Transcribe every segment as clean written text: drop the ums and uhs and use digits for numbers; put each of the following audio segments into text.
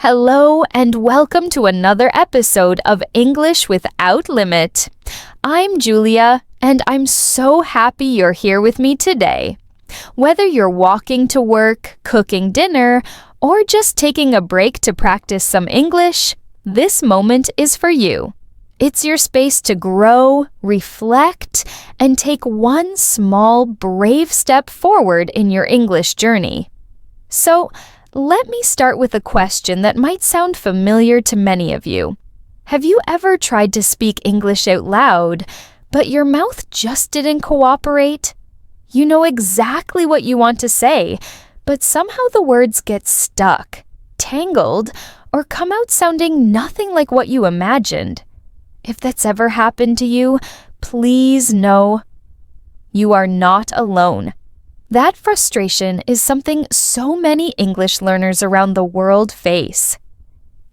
Hello and welcome to another episode of English Without Limit. I'm Julia and I'm so happy you're here with me today. Whether you're walking to work, cooking dinner, or just taking a break to practice some English, this moment is for you. It's your space to grow, reflect, and take one small, brave step forward in your English journey. So, let me start with a question that might sound familiar to many of you. Have you ever tried to speak English out loud, but your mouth just didn't cooperate? You know exactly what you want to say, but somehow the words get stuck, tangled, or come out sounding nothing like what you imagined. If that's ever happened to you, please know you are not alone. That frustration is something so many English learners around the world face.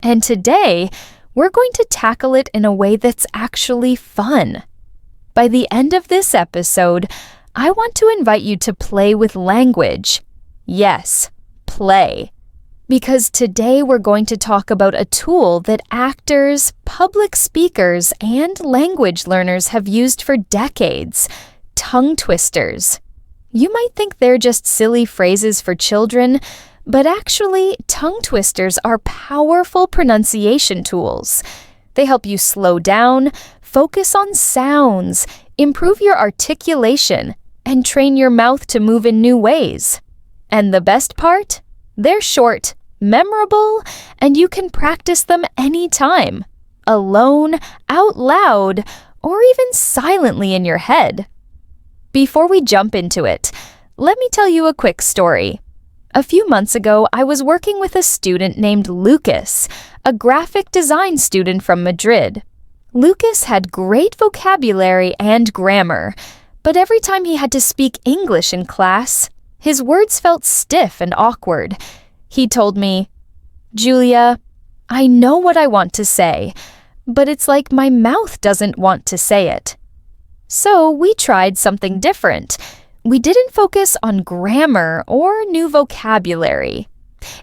And today, we're going to tackle it in a way that's actually fun. By the end of this episode, I want to invite you to play with language. Yes, play. Because today we're going to talk about a tool that actors, public speakers, and language learners have used for decades: tongue twisters. You might think they're just silly phrases for children, but actually, tongue twisters are powerful pronunciation tools. They help you slow down, focus on sounds, improve your articulation, and train your mouth to move in new ways. And the best part? They're short, memorable, and you can practice them anytime, alone, out loud, or even silently in your head. Before we jump into it, let me tell you a quick story. A few months ago, I was working with a student named Lucas, a graphic design student from Madrid. Lucas had great vocabulary and grammar, but every time he had to speak English in class, his words felt stiff and awkward. He told me, "Julia, I know what I want to say, but it's like my mouth doesn't want to say it." So we tried something different. We didn't focus on grammar or new vocabulary.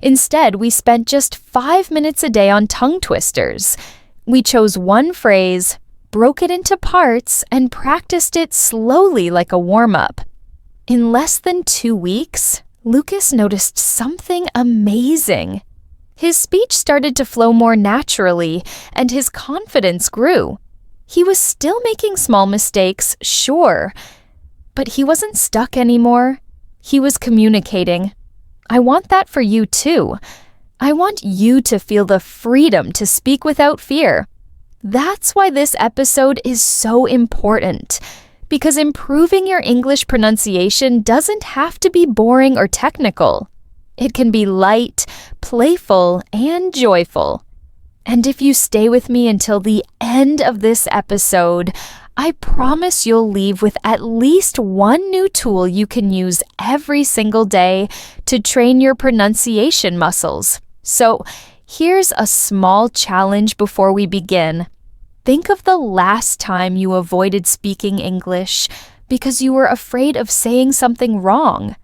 Instead, we spent just 5 minutes a day on tongue twisters. We chose one phrase, broke it into parts, and practiced it slowly like a warm-up. In less than 2 weeks, Lucas noticed something amazing. His speech started to flow more naturally, and his confidence grew. He was still making small mistakes, sure, but he wasn't stuck anymore. He was communicating. I want that for you too. I want you to feel the freedom to speak without fear. That's why this episode is so important, because improving your English pronunciation doesn't have to be boring or technical. It can be light, playful, and joyful. And if you stay with me until the end of this episode, I promise you'll leave with at least one new tool you can use every single day to train your pronunciation muscles. So, here's a small challenge before we begin. Think of the last time you avoided speaking English because you were afraid of saying something wrong.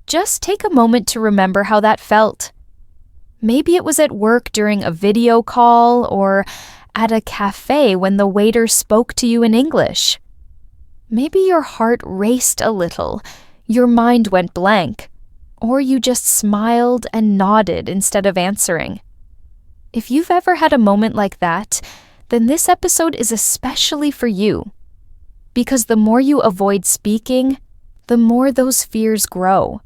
Just take a moment to remember how that felt. Maybe it was at work during a video call or at a cafe when the waiter spoke to you in English. Maybe your heart raced a little, your mind went blank, or you just smiled and nodded instead of answering. If you've ever had a moment like that, then this episode is especially for you. Because the more you avoid speaking, the more those fears grow.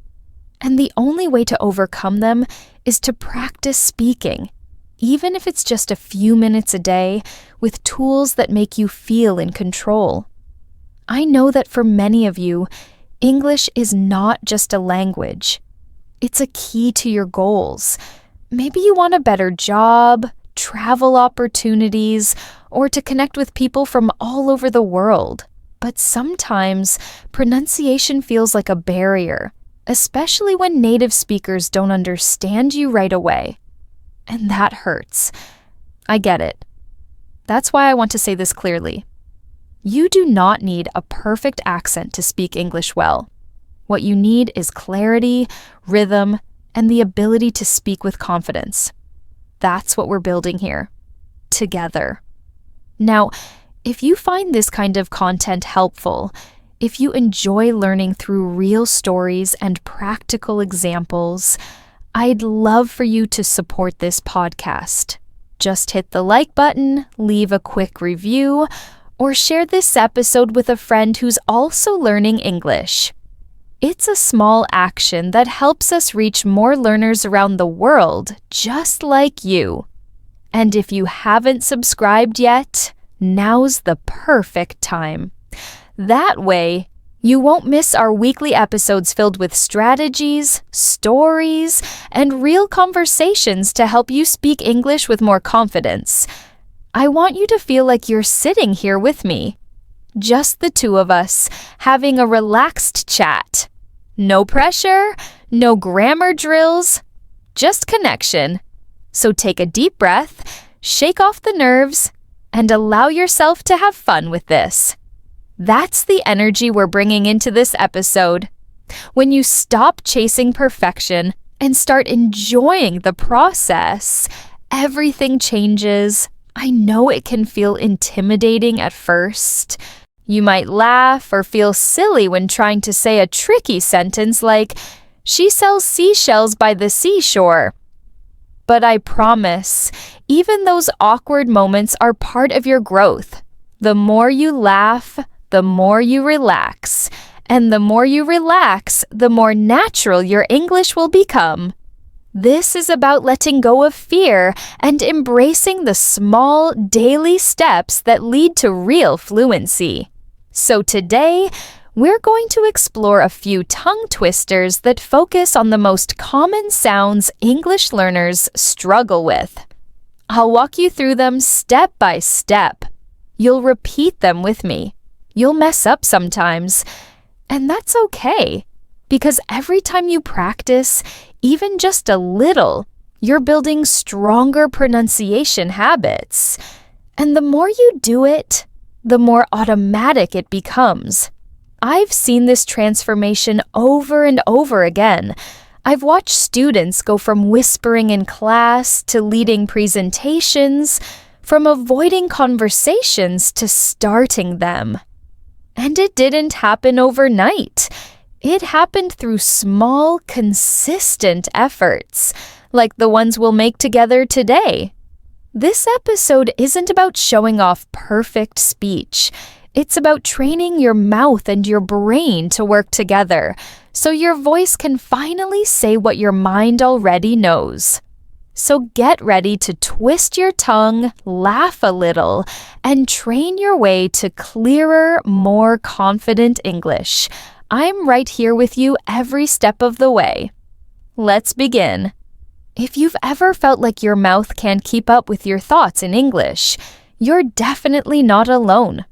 And the only way to overcome them is to practice speaking, even if it's just a few minutes a day, with tools that make you feel in control. I know that for many of you, English is not just a language. It's a key to your goals. Maybe you want a better job, travel opportunities, or to connect with people from all over the world. But sometimes, pronunciation feels like a barrier, especially when native speakers don't understand you right away. And that hurts. I get it. That's why I want to say this clearly. You do not need a perfect accent to speak English well. What you need is clarity, rhythm, and the ability to speak with confidence. That's what we're building here. Together. Now, if you find this kind of content helpful, if you enjoy learning through real stories and practical examples, I'd love for you to support this podcast. Just hit the like button, leave a quick review, or share this episode with a friend who's also learning English. It's a small action that helps us reach more learners around the world, just like you. And if you haven't subscribed yet, now's the perfect time. That way, you won't miss our weekly episodes filled with strategies, stories, and real conversations to help you speak English with more confidence. I want you to feel like you're sitting here with me. Just the two of us, having a relaxed chat. No pressure, no grammar drills, just connection. So take a deep breath, shake off the nerves, and allow yourself to have fun with this. That's the energy we're bringing into this episode. When you stop chasing perfection and start enjoying the process, everything changes. I know it can feel intimidating at first. You might laugh or feel silly when trying to say a tricky sentence like, "She sells seashells by the seashore." But I promise, even those awkward moments are part of your growth. The more you laugh, the more you relax. And the more you relax, the more natural your English will become. This is about letting go of fear and embracing the small daily steps that lead to real fluency. So today, we're going to explore a few tongue twisters that focus on the most common sounds English learners struggle with. I'll walk you through them step by step. You'll repeat them with me. You'll mess up sometimes, and that's okay, because every time you practice, even just a little, you're building stronger pronunciation habits. And the more you do it, the more automatic it becomes. I've seen this transformation over and over again. I've watched students go from whispering in class to leading presentations, from avoiding conversations to starting them. And it didn't happen overnight. It happened through small, consistent efforts, like the ones we'll make together today. This episode isn't about showing off perfect speech. It's about training your mouth and your brain to work together, so your voice can finally say what your mind already knows. So get ready to twist your tongue, laugh a little, and train your way to clearer, more confident English. I'm right here with you every step of the way. Let's begin. If you've ever felt like your mouth can't keep up with your thoughts in English, you're definitely not alone.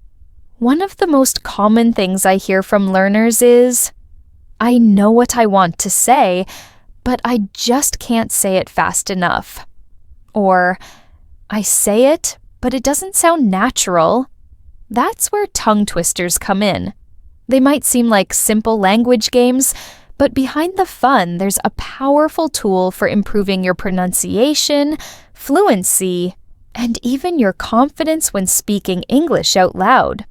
One of the most common things I hear from learners is, "I know what I want to say, but I just can't say it fast enough." Or, "I say it, but it doesn't sound natural." That's where tongue twisters come in. They might seem like simple language games, but behind the fun, there's a powerful tool for improving your pronunciation, fluency, and even your confidence when speaking English out loud.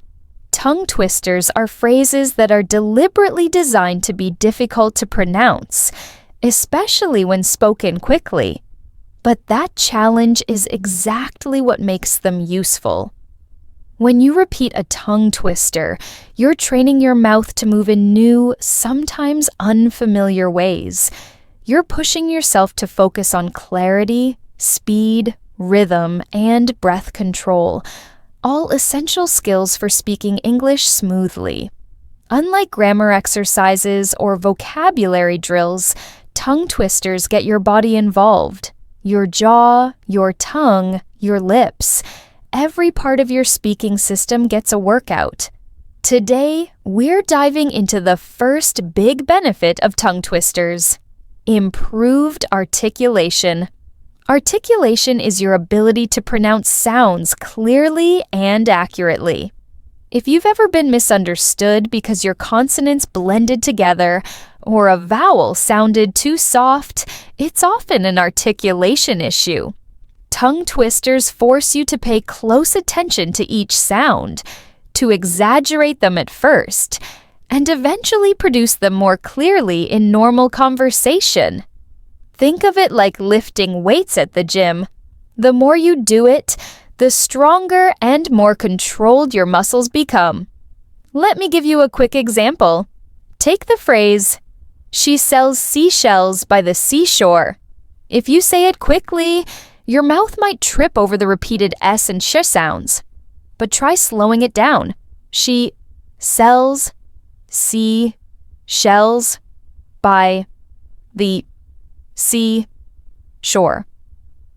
Tongue twisters are phrases that are deliberately designed to be difficult to pronounce, especially when spoken quickly. But that challenge is exactly what makes them useful. When you repeat a tongue twister, you're training your mouth to move in new, sometimes unfamiliar ways. You're pushing yourself to focus on clarity, speed, rhythm, and breath control, all essential skills for speaking English smoothly. Unlike grammar exercises or vocabulary drills, tongue twisters get your body involved. Your jaw, your tongue, your lips. Every part of your speaking system gets a workout. Today, we're diving into the first big benefit of tongue twisters: improved articulation. Articulation is your ability to pronounce sounds clearly and accurately. If you've ever been misunderstood because your consonants blended together or a vowel sounded too soft, it's often an articulation issue. Tongue twisters force you to pay close attention to each sound, to exaggerate them at first, and eventually produce them more clearly in normal conversation. Think of it like lifting weights at the gym. The more you do it, the stronger and more controlled your muscles become. Let me give you a quick example. Take the phrase, "She sells seashells by the seashore." If you say it quickly, your mouth might trip over the repeated S and sh sounds. But try slowing it down. She sells shells by the seashore.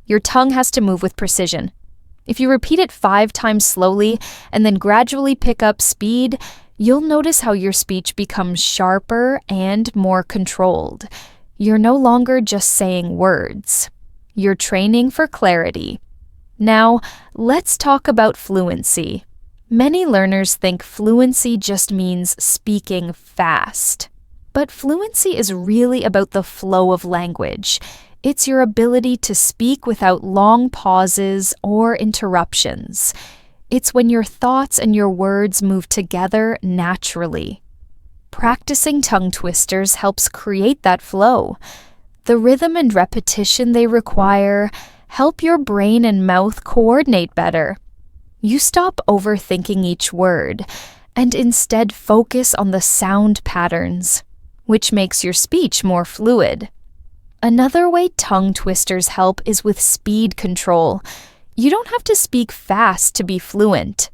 Your tongue has to move with precision. If you repeat it 5 times slowly and then gradually pick up speed, you'll notice how your speech becomes sharper and more controlled. You're no longer just saying words. You're training for clarity. Now, let's talk about fluency. Many learners think fluency just means speaking fast. But fluency is really about the flow of language. It's your ability to speak without long pauses or interruptions. It's when your thoughts and your words move together naturally. Practicing tongue twisters helps create that flow. The rhythm and repetition they require help your brain and mouth coordinate better. You stop overthinking each word and instead focus on the sound patterns, which makes your speech more fluid. Another way tongue twisters help is with speed control. You don't have to speak fast to be fluent,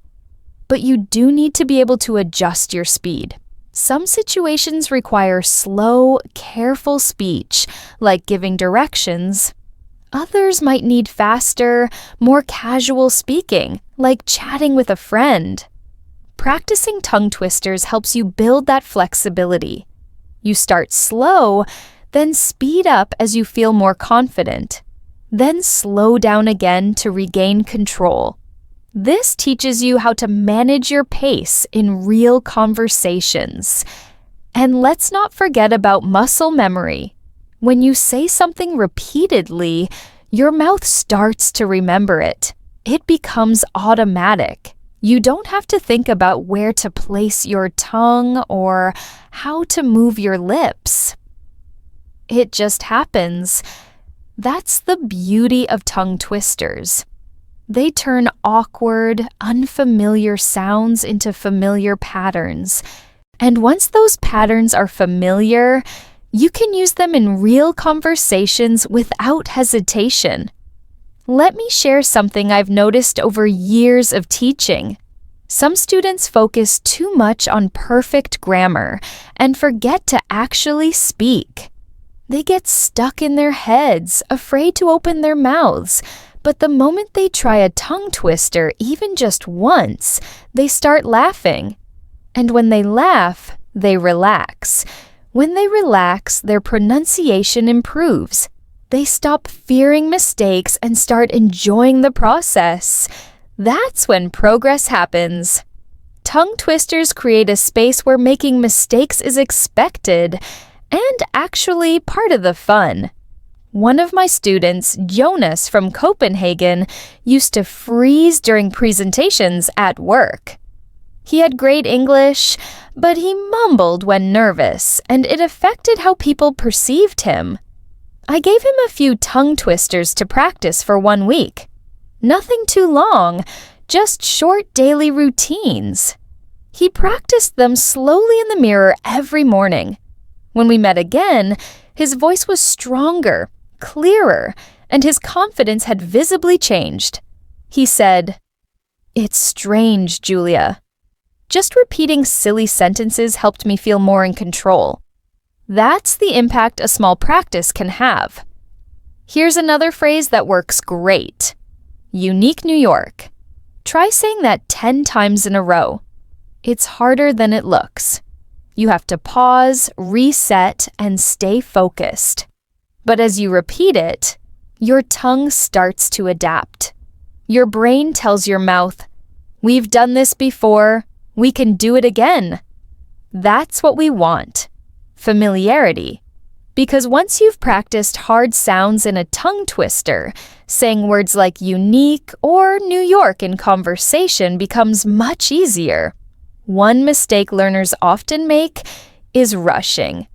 but you do need to be able to adjust your speed. Some situations require slow, careful speech, like giving directions. Others might need faster, more casual speaking, like chatting with a friend. Practicing tongue twisters helps you build that flexibility. You start slow, then speed up as you feel more confident, then slow down again to regain control. This teaches you how to manage your pace in real conversations. And let's not forget about muscle memory. When you say something repeatedly, your mouth starts to remember it. It becomes automatic. You don't have to think about where to place your tongue or how to move your lips. It just happens. That's the beauty of tongue twisters. They turn awkward, unfamiliar sounds into familiar patterns. And once those patterns are familiar, you can use them in real conversations without hesitation. Let me share something I've noticed over years of teaching. Some students focus too much on perfect grammar and forget to actually speak. They get stuck in their heads, afraid to open their mouths. But the moment they try a tongue twister, even just once, they start laughing. And when they laugh, they relax. When they relax, their pronunciation improves. They stop fearing mistakes and start enjoying the process. That's when progress happens. Tongue twisters create a space where making mistakes is expected and actually part of the fun. One of my students, Jonas from Copenhagen, used to freeze during presentations at work. He had great English, but he mumbled when nervous, and it affected how people perceived him. I gave him a few tongue twisters to practice for 1 week. Nothing too long, just short daily routines. He practiced them slowly in the mirror every morning. When we met again, his voice was stronger, clearer, and his confidence had visibly changed. He said, "It's strange, Julia. Just repeating silly sentences helped me feel more in control." That's the impact a small practice can have. Here's another phrase that works great. Unique New York. Try saying that 10 times in a row. It's harder than it looks. You have to pause, reset, and stay focused. But as you repeat it, your tongue starts to adapt. Your brain tells your mouth, "We've done this before, we can do it again." That's what we want. Familiarity. Because once you've practiced hard sounds in a tongue twister, saying words like unique or New York in conversation becomes much easier. One mistake learners often make is rushing.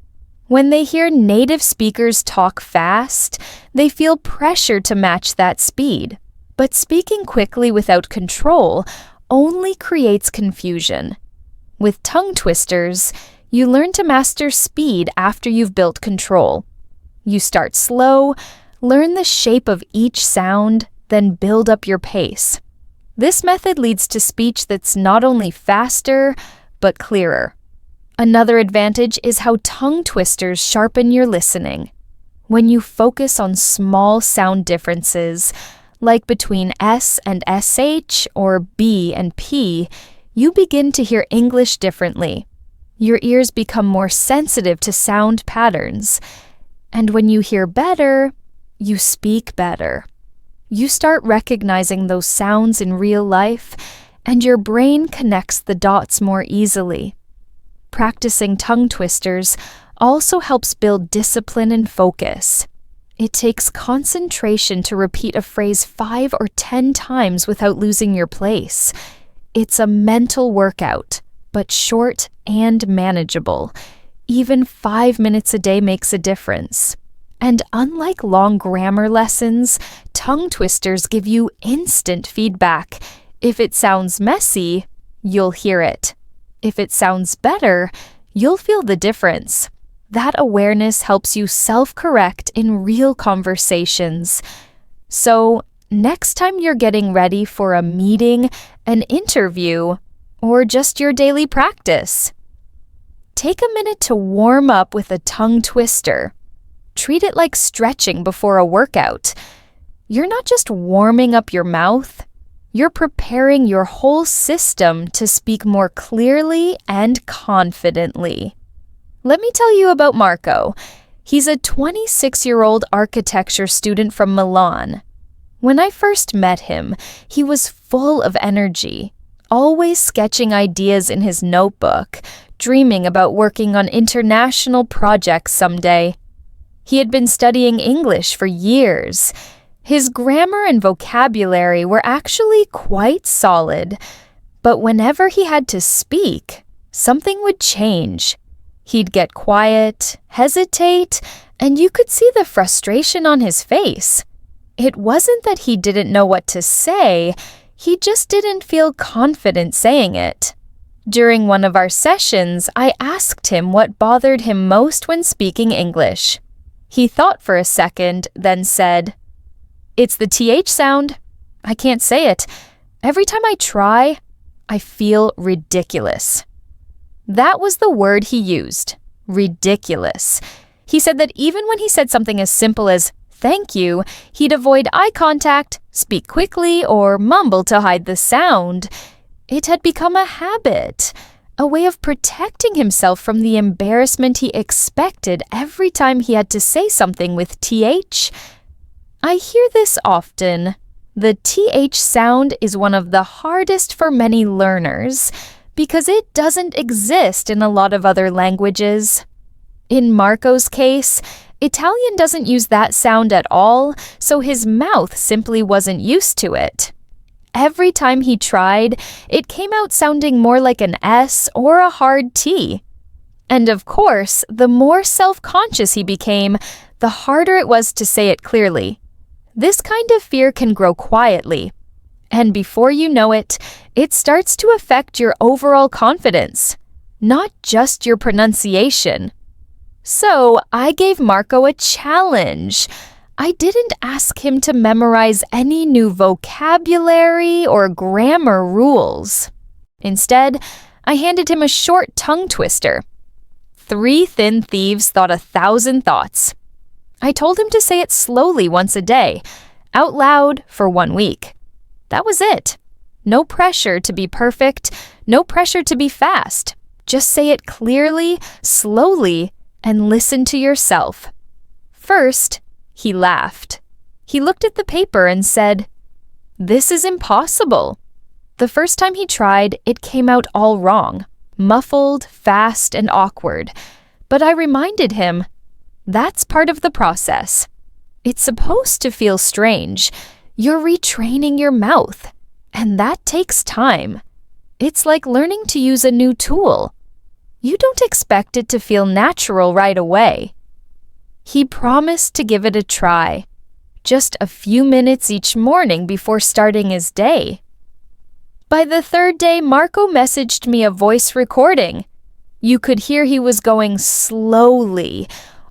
When they hear native speakers talk fast, they feel pressure to match that speed. But speaking quickly without control only creates confusion. With tongue twisters, you learn to master speed after you've built control. You start slow, learn the shape of each sound, then build up your pace. This method leads to speech that's not only faster, but clearer. Another advantage is how tongue twisters sharpen your listening. When you focus on small sound differences, like between S and SH or B and P, you begin to hear English differently. Your ears become more sensitive to sound patterns. And when you hear better, you speak better. You start recognizing those sounds in real life, and your brain connects the dots more easily. Practicing tongue twisters also helps build discipline and focus. It takes concentration to repeat a phrase 5 or 10 times without losing your place. It's a mental workout, but short and manageable. Even 5 minutes a day makes a difference. And unlike long grammar lessons, tongue twisters give you instant feedback. If it sounds messy, you'll hear it. If it sounds better, you'll feel the difference. That awareness helps you self-correct in real conversations. So, next time you're getting ready for a meeting, an interview, or just your daily practice, take a minute to warm up with a tongue twister. Treat it like stretching before a workout. You're not just warming up your mouth, you're preparing your whole system to speak more clearly and confidently. Let me tell you about Marco. He's a 26-year-old architecture student from Milan. When I first met him, he was full of energy, always sketching ideas in his notebook, dreaming about working on international projects someday. He had been studying English for years. His grammar and vocabulary were actually quite solid, but whenever he had to speak, something would change. He'd get quiet, hesitate, and you could see the frustration on his face. It wasn't that he didn't know what to say, he just didn't feel confident saying it. During one of our sessions, I asked him what bothered him most when speaking English. He thought for a second, then said, "It's the TH sound. I can't say it. Every time I try, I feel ridiculous." That was the word he used, ridiculous. He said that even when he said something as simple as "thank you," he'd avoid eye contact, speak quickly, or mumble to hide the sound. It had become a habit, a way of protecting himself from the embarrassment he expected every time he had to say something with TH. I hear this often. The TH sound is one of the hardest for many learners because it doesn't exist in a lot of other languages. In Marco's case, Italian doesn't use that sound at all, so his mouth simply wasn't used to it. Every time he tried, it came out sounding more like an S or a hard T. And of course, the more self-conscious he became, the harder it was to say it clearly. This kind of fear can grow quietly. And before you know it, it starts to affect your overall confidence, not just your pronunciation. So I gave Marco a challenge. I didn't ask him to memorize any new vocabulary or grammar rules. Instead, I handed him a short tongue twister. 3 thin thieves thought 1,000 thoughts. I told him to say it slowly once a day, out loud for 1 week. That was it. No pressure to be perfect, no pressure to be fast. Just say it clearly, slowly, and listen to yourself. First, he laughed. He looked at the paper and said, "This is impossible." The first time he tried, it came out all wrong, muffled, fast, and awkward. But I reminded him, That's part of the process. It's supposed to feel strange. You're retraining your mouth, and that takes time. It's like learning to use a new tool. You don't expect it to feel natural right away. He promised to give it a try, just a few minutes each morning before starting his day. By the third day, Marco messaged me a voice recording. You could hear he was going slowly,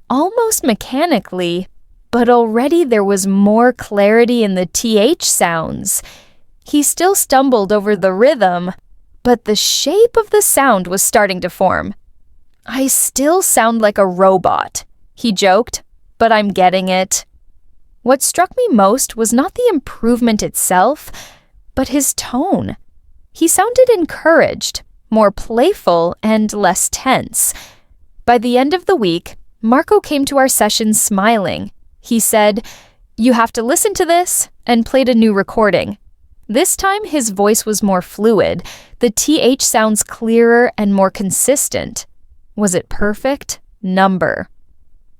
almost mechanically, but already there was more clarity in the TH sounds. He still stumbled over the rhythm, but the shape of the sound was starting to form. I still sound like a robot, he joked, but I'm getting it. What struck me most was not the improvement itself, but his tone. He sounded encouraged, more playful, and less tense. By the end of the week, Marco came to our session smiling. He said, "You have to listen to this," and played a new recording. This time, his voice was more fluid. The TH sounds clearer and more consistent. Was it perfect? Number.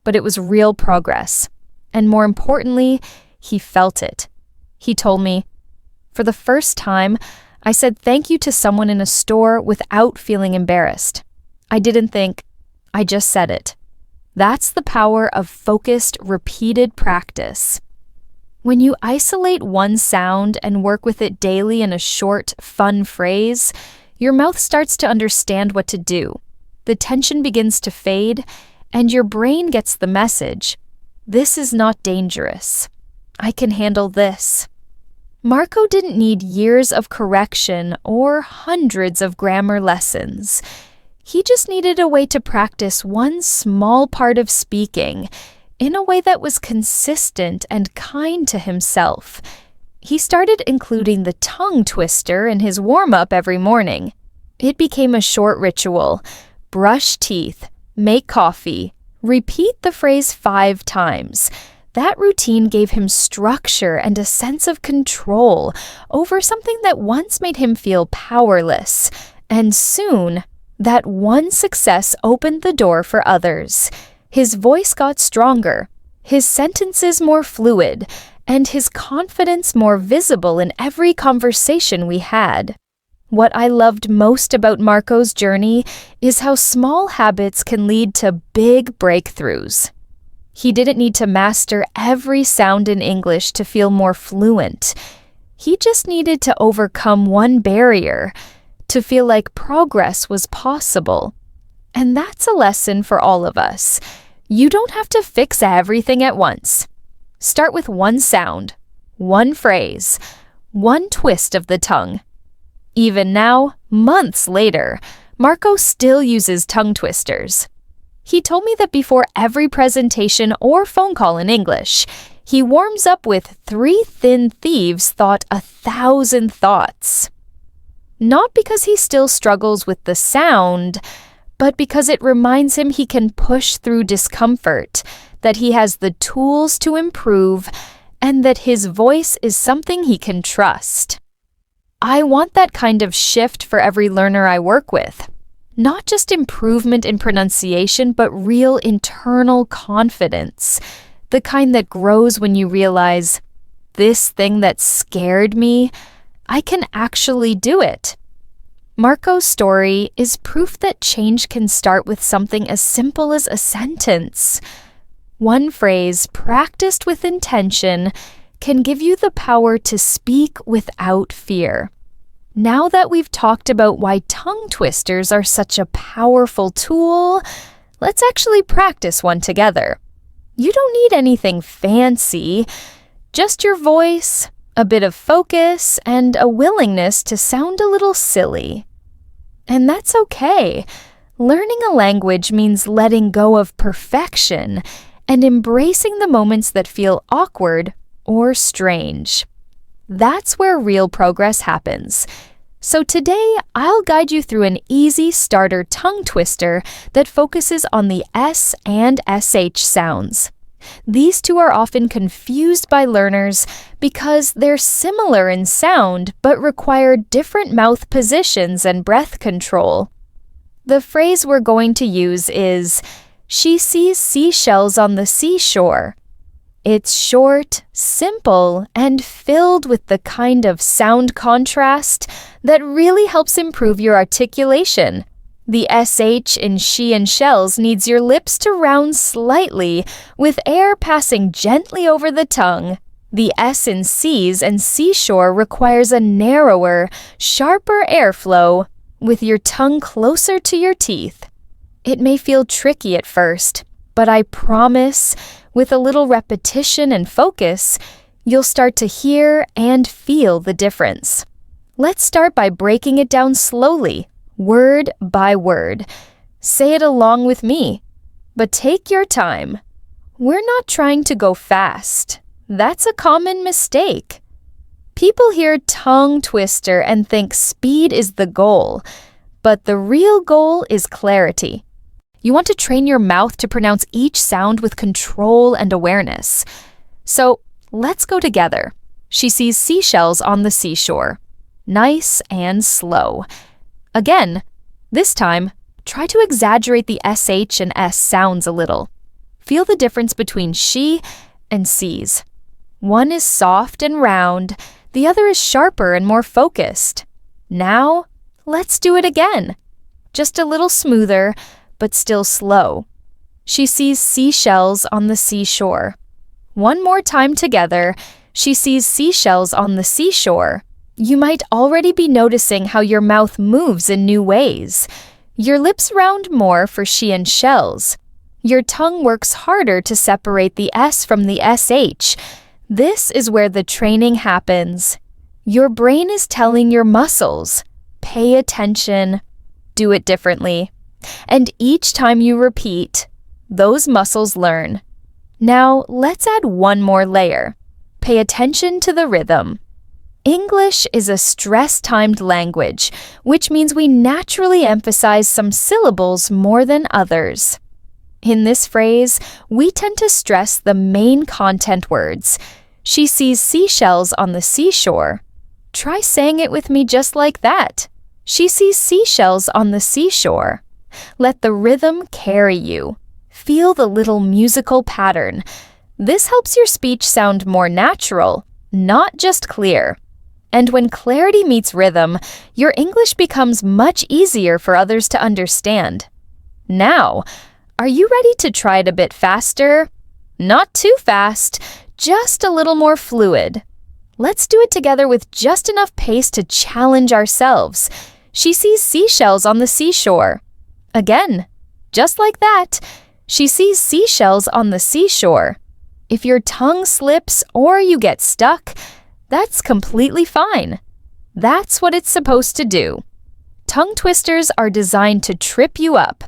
But it was real progress. And more importantly, he felt it. He told me, "For the first time, I said thank you to someone in a store without feeling embarrassed. I didn't think, I just said it." That's the power of focused, repeated practice. When you isolate one sound and work with it daily in a short, fun phrase, your mouth starts to understand what to do. The tension begins to fade, and your brain gets the message. This is not dangerous. I can handle this. Marco didn't need years of correction or hundreds of grammar lessons. He just needed a way to practice one small part of speaking in a way that was consistent and kind to himself. He started including the tongue twister in his warm-up every morning. It became a short ritual. Brush teeth, make coffee, repeat the phrase 5 times. That routine gave him structure and a sense of control over something that once made him feel powerless. And soon, that one success opened the door for others. His voice got stronger, his sentences more fluid, and his confidence more visible in every conversation we had. What I loved most about Marco's journey is how small habits can lead to big breakthroughs. He didn't need to master every sound in English to feel more fluent. He just needed to overcome one barrier, to feel like progress was possible. And that's a lesson for all of us. You don't have to fix everything at once. Start with one sound, one phrase, one twist of the tongue. Even now, months later, Marco still uses tongue twisters. He told me that before every presentation or phone call in English, he warms up with 3 thin thieves thought 1,000 thoughts. Not because he still struggles with the sound, but because it reminds him he can push through discomfort, that he has the tools to improve, and that his voice is something he can trust. I want that kind of shift for every learner I work with. Not just improvement in pronunciation, but real internal confidence. The kind that grows when you realize, this thing that scared me, I can actually do it. Marco's story is proof that change can start with something as simple as a sentence. One phrase practiced with intention can give you the power to speak without fear. Now that we've talked about why tongue twisters are such a powerful tool, let's actually practice one together. You don't need anything fancy, just your voice, a bit of focus, and a willingness to sound a little silly. And that's okay. Learning a language means letting go of perfection and embracing the moments that feel awkward or strange. That's where real progress happens. So today, I'll guide you through an easy starter tongue twister that focuses on the S and SH sounds. These two are often confused by learners because they're similar in sound but require different mouth positions and breath control. The phrase we're going to use is, She sees seashells on the seashore. It's short, simple, and filled with the kind of sound contrast that really helps improve your articulation. The SH in she and shells needs your lips to round slightly, with air passing gently over the tongue. The S in seas and seashore requires a narrower, sharper airflow, with your tongue closer to your teeth. It may feel tricky at first, but I promise, with a little repetition and focus, you'll start to hear and feel the difference. Let's start by breaking it down slowly, word by word. Say it along with me, but take your time. We're not trying to go fast. That's a common mistake. People hear tongue twister and think speed is the goal, but the real goal is clarity. You want to train your mouth to pronounce each sound with control and awareness. So let's go together. She sees seashells on the seashore. Nice and slow. Again, this time, try to exaggerate the SH and S sounds a little. Feel the difference between she and sees. One is soft and round, the other is sharper and more focused. Now, let's do it again. Just a little smoother, but still slow. She sees seashells on the seashore. One more time together, she sees seashells on the seashore. You might already be noticing how your mouth moves in new ways. Your lips round more for she and shells. Your tongue works harder to separate the S from the SH. This is where the training happens. Your brain is telling your muscles, pay attention, do it differently. And each time you repeat, those muscles learn. Now, let's add one more layer. Pay attention to the rhythm. English is a stress-timed language, which means we naturally emphasize some syllables more than others. In this phrase, we tend to stress the main content words. She sees seashells on the seashore. Try saying it with me just like that. She sees seashells on the seashore. Let the rhythm carry you. Feel the little musical pattern. This helps your speech sound more natural, not just clear. And when clarity meets rhythm, your English becomes much easier for others to understand. Now, are you ready to try it a bit faster? Not too fast, just a little more fluid. Let's do it together with just enough pace to challenge ourselves. She sees seashells on the seashore. Again, just like that, she sees seashells on the seashore. If your tongue slips or you get stuck, that's completely fine. That's what it's supposed to do. Tongue twisters are designed to trip you up.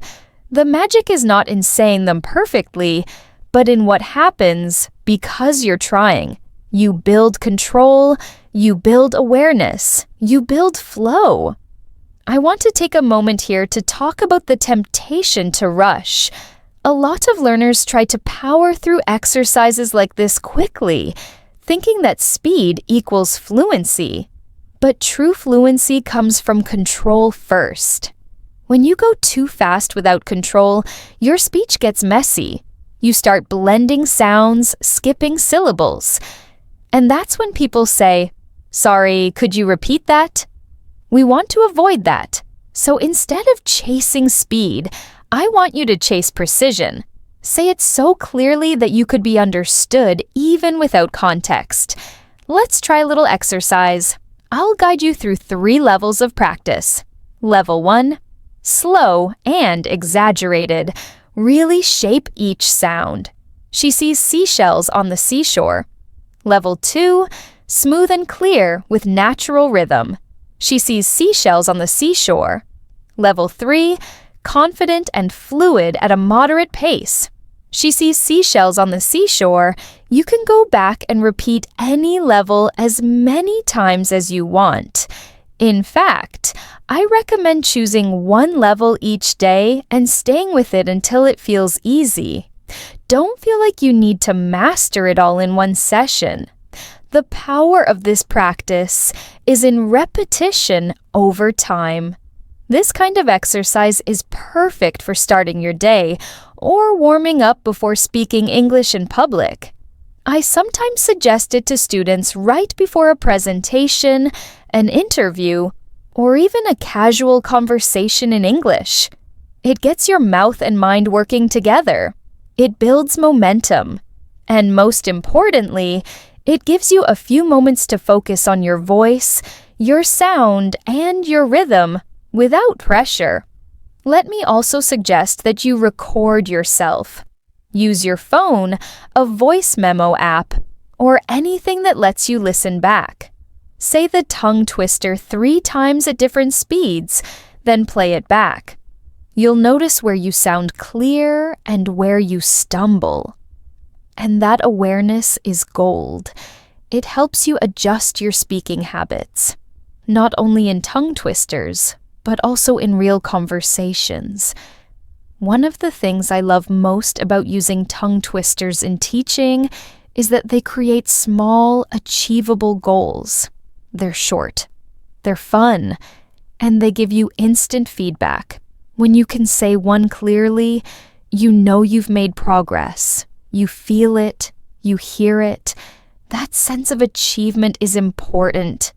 The magic is not in saying them perfectly, but in what happens because you're trying. You build control, you build awareness, you build flow. I want to take a moment here to talk about the temptation to rush. A lot of learners try to power through exercises like this quickly, thinking that speed equals fluency. But true fluency comes from control first. When you go too fast without control, your speech gets messy. You start blending sounds, skipping syllables. And that's when people say, "Sorry, could you repeat that?" We want to avoid that. So instead of chasing speed, I want you to chase precision. Say it so clearly that you could be understood even without context. Let's try a little exercise. I'll guide you through 3 levels of practice. Level 1, slow and exaggerated. Really shape each sound. She sees seashells on the seashore. Level 2, smooth and clear with natural rhythm. She sees seashells on the seashore. Level 3, confident and fluid at a moderate pace. She sees seashells on the seashore. You can go back and repeat any level as many times as you want. In fact, I recommend choosing 1 level each day and staying with it until it feels easy. Don't feel like you need to master it all in one session. The power of this practice is in repetition over time. This kind of exercise is perfect for starting your day or warming up before speaking English in public. I sometimes suggest it to students right before a presentation, an interview, or even a casual conversation in English. It gets your mouth and mind working together. It builds momentum. And most importantly, it gives you a few moments to focus on your voice, your sound, and your rhythm without pressure. Let me also suggest that you record yourself. Use your phone, a voice memo app, or anything that lets you listen back. Say the tongue twister 3 times at different speeds, then play it back. You'll notice where you sound clear and where you stumble. And that awareness is gold. It helps you adjust your speaking habits, not only in tongue twisters, but also in real conversations. One of the things I love most about using tongue twisters in teaching is that they create small, achievable goals. They're short, they're fun, and they give you instant feedback. When you can say one clearly, you know you've made progress. You feel it, you hear it. That sense of achievement is important.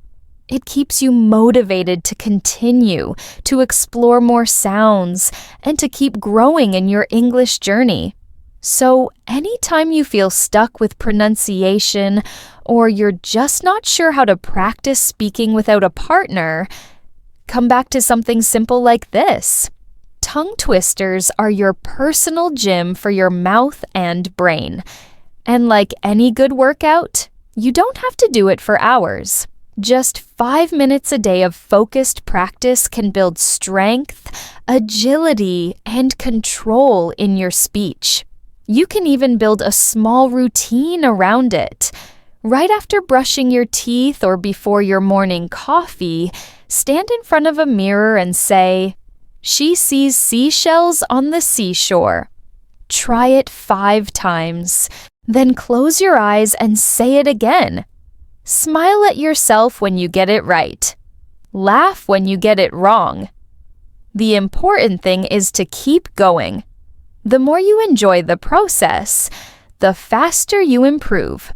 It keeps you motivated to continue, to explore more sounds, and to keep growing in your English journey. So, anytime you feel stuck with pronunciation, or you're just not sure how to practice speaking without a partner, come back to something simple like this. Tongue twisters are your personal gym for your mouth and brain. And like any good workout, you don't have to do it for hours. Just 5 minutes a day of focused practice can build strength, agility, and control in your speech. You can even build a small routine around it. Right after brushing your teeth or before your morning coffee, stand in front of a mirror and say, "She sees seashells on the seashore." Try it 5 times. Then close your eyes and say it again. Smile at yourself when you get it right. Laugh when you get it wrong. The important thing is to keep going. The more you enjoy the process, the faster you improve.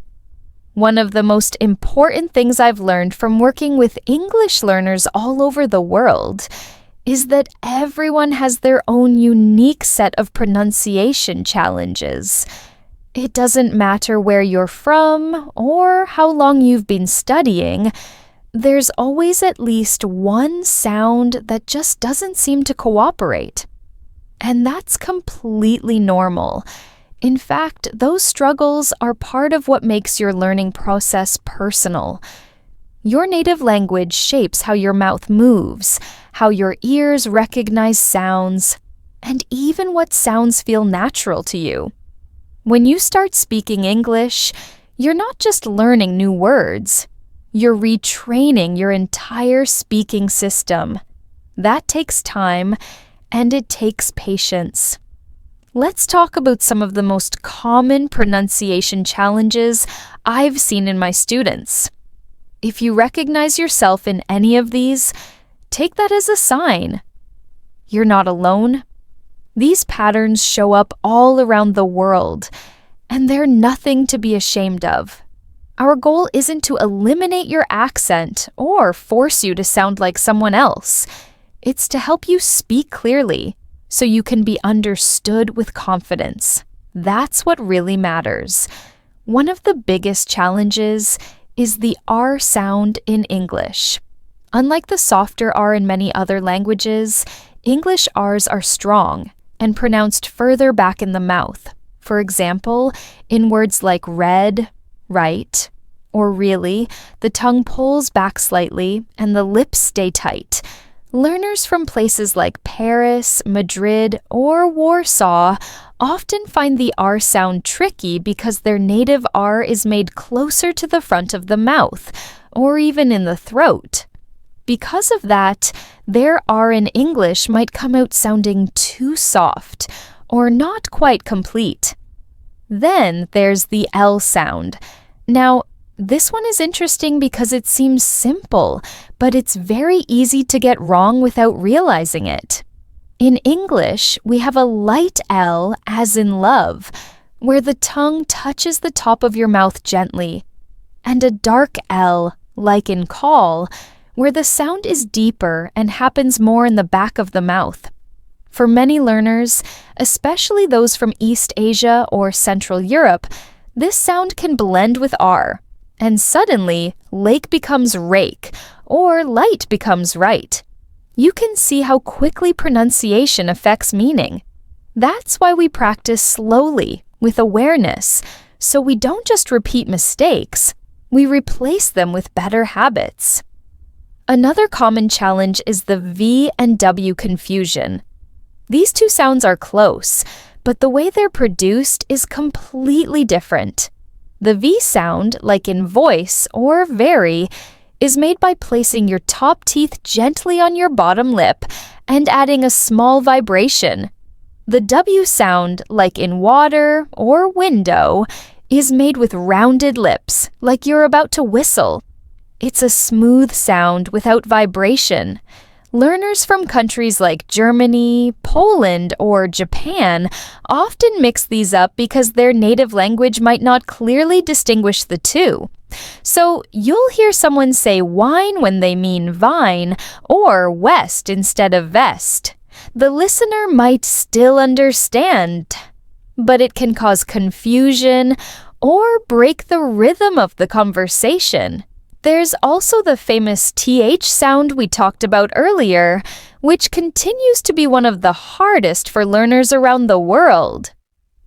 One of the most important things I've learned from working with English learners all over the world is that everyone has their own unique set of pronunciation challenges. It doesn't matter where you're from or how long you've been studying, there's always at least one sound that just doesn't seem to cooperate. And that's completely normal. In fact, those struggles are part of what makes your learning process personal. Your native language shapes how your mouth moves, how your ears recognize sounds, and even what sounds feel natural to you. When you start speaking English, you're not just learning new words. You're retraining your entire speaking system. That takes time, and it takes patience. Let's talk about some of the most common pronunciation challenges I've seen in my students. If you recognize yourself in any of these, take that as a sign. You're not alone. These patterns show up all around the world, and they're nothing to be ashamed of. Our goal isn't to eliminate your accent or force you to sound like someone else. It's to help you speak clearly so you can be understood with confidence. That's what really matters. One of the biggest challenges is the R sound in English. Unlike the softer R in many other languages, English R's are strong and pronounced further back in the mouth. For example, in words like red, right, or really, the tongue pulls back slightly and the lips stay tight. Learners from places like Paris, Madrid, or Warsaw often find the R sound tricky because their native R is made closer to the front of the mouth, or even in the throat. Because of that, their R in English might come out sounding too soft, or not quite complete. Then there's the L sound. Now, This one is interesting because it seems simple, but it's very easy to get wrong without realizing it. In English, we have a light L as in love, where the tongue touches the top of your mouth gently, and a dark L, like in call, where the sound is deeper and happens more in the back of the mouth. For many learners, especially those from East Asia or Central Europe, this sound can blend with R, and suddenly lake becomes rake, or light becomes right. You can see how quickly pronunciation affects meaning. That's why we practice slowly, with awareness, so we don't just repeat mistakes, we replace them with better habits. Another common challenge is the V and W confusion. These two sounds are close, but the way they're produced is completely different. The V sound, like in voice or very, is made by placing your top teeth gently on your bottom lip and adding a small vibration. The W sound, like in water or window, is made with rounded lips, like you're about to whistle. It's a smooth sound without vibration. Learners from countries like Germany, Poland, or Japan often mix these up because their native language might not clearly distinguish the two. So you'll hear someone say wine when they mean vine, or west instead of vest. The listener might still understand, but it can cause confusion or break the rhythm of the conversation. There's also the famous TH sound we talked about earlier, which continues to be one of the hardest for learners around the world.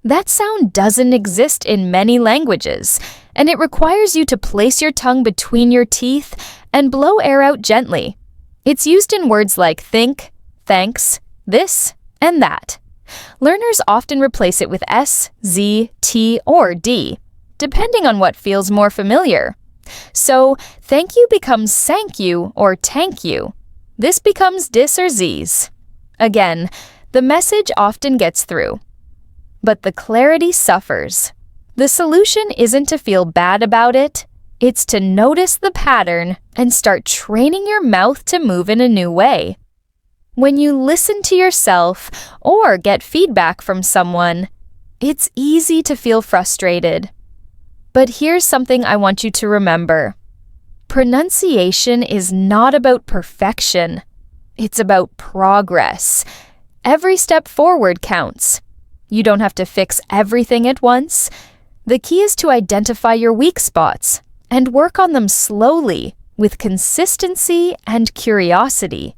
That sound doesn't exist in many languages, and it requires you to place your tongue between your teeth and blow air out gently. It's used in words like think, thanks, this, and that. Learners often replace it with S, Z, T, or D, depending on what feels more familiar. So, thank you becomes sank you or tank you. This becomes dis or z's. Again, the message often gets through, but the clarity suffers. The solution isn't to feel bad about it, it's to notice the pattern and start training your mouth to move in a new way. When you listen to yourself or get feedback from someone, it's easy to feel frustrated. But here's something I want you to remember. Pronunciation is not about perfection. It's about progress. Every step forward counts. You don't have to fix everything at once. The key is to identify your weak spots and work on them slowly with consistency and curiosity.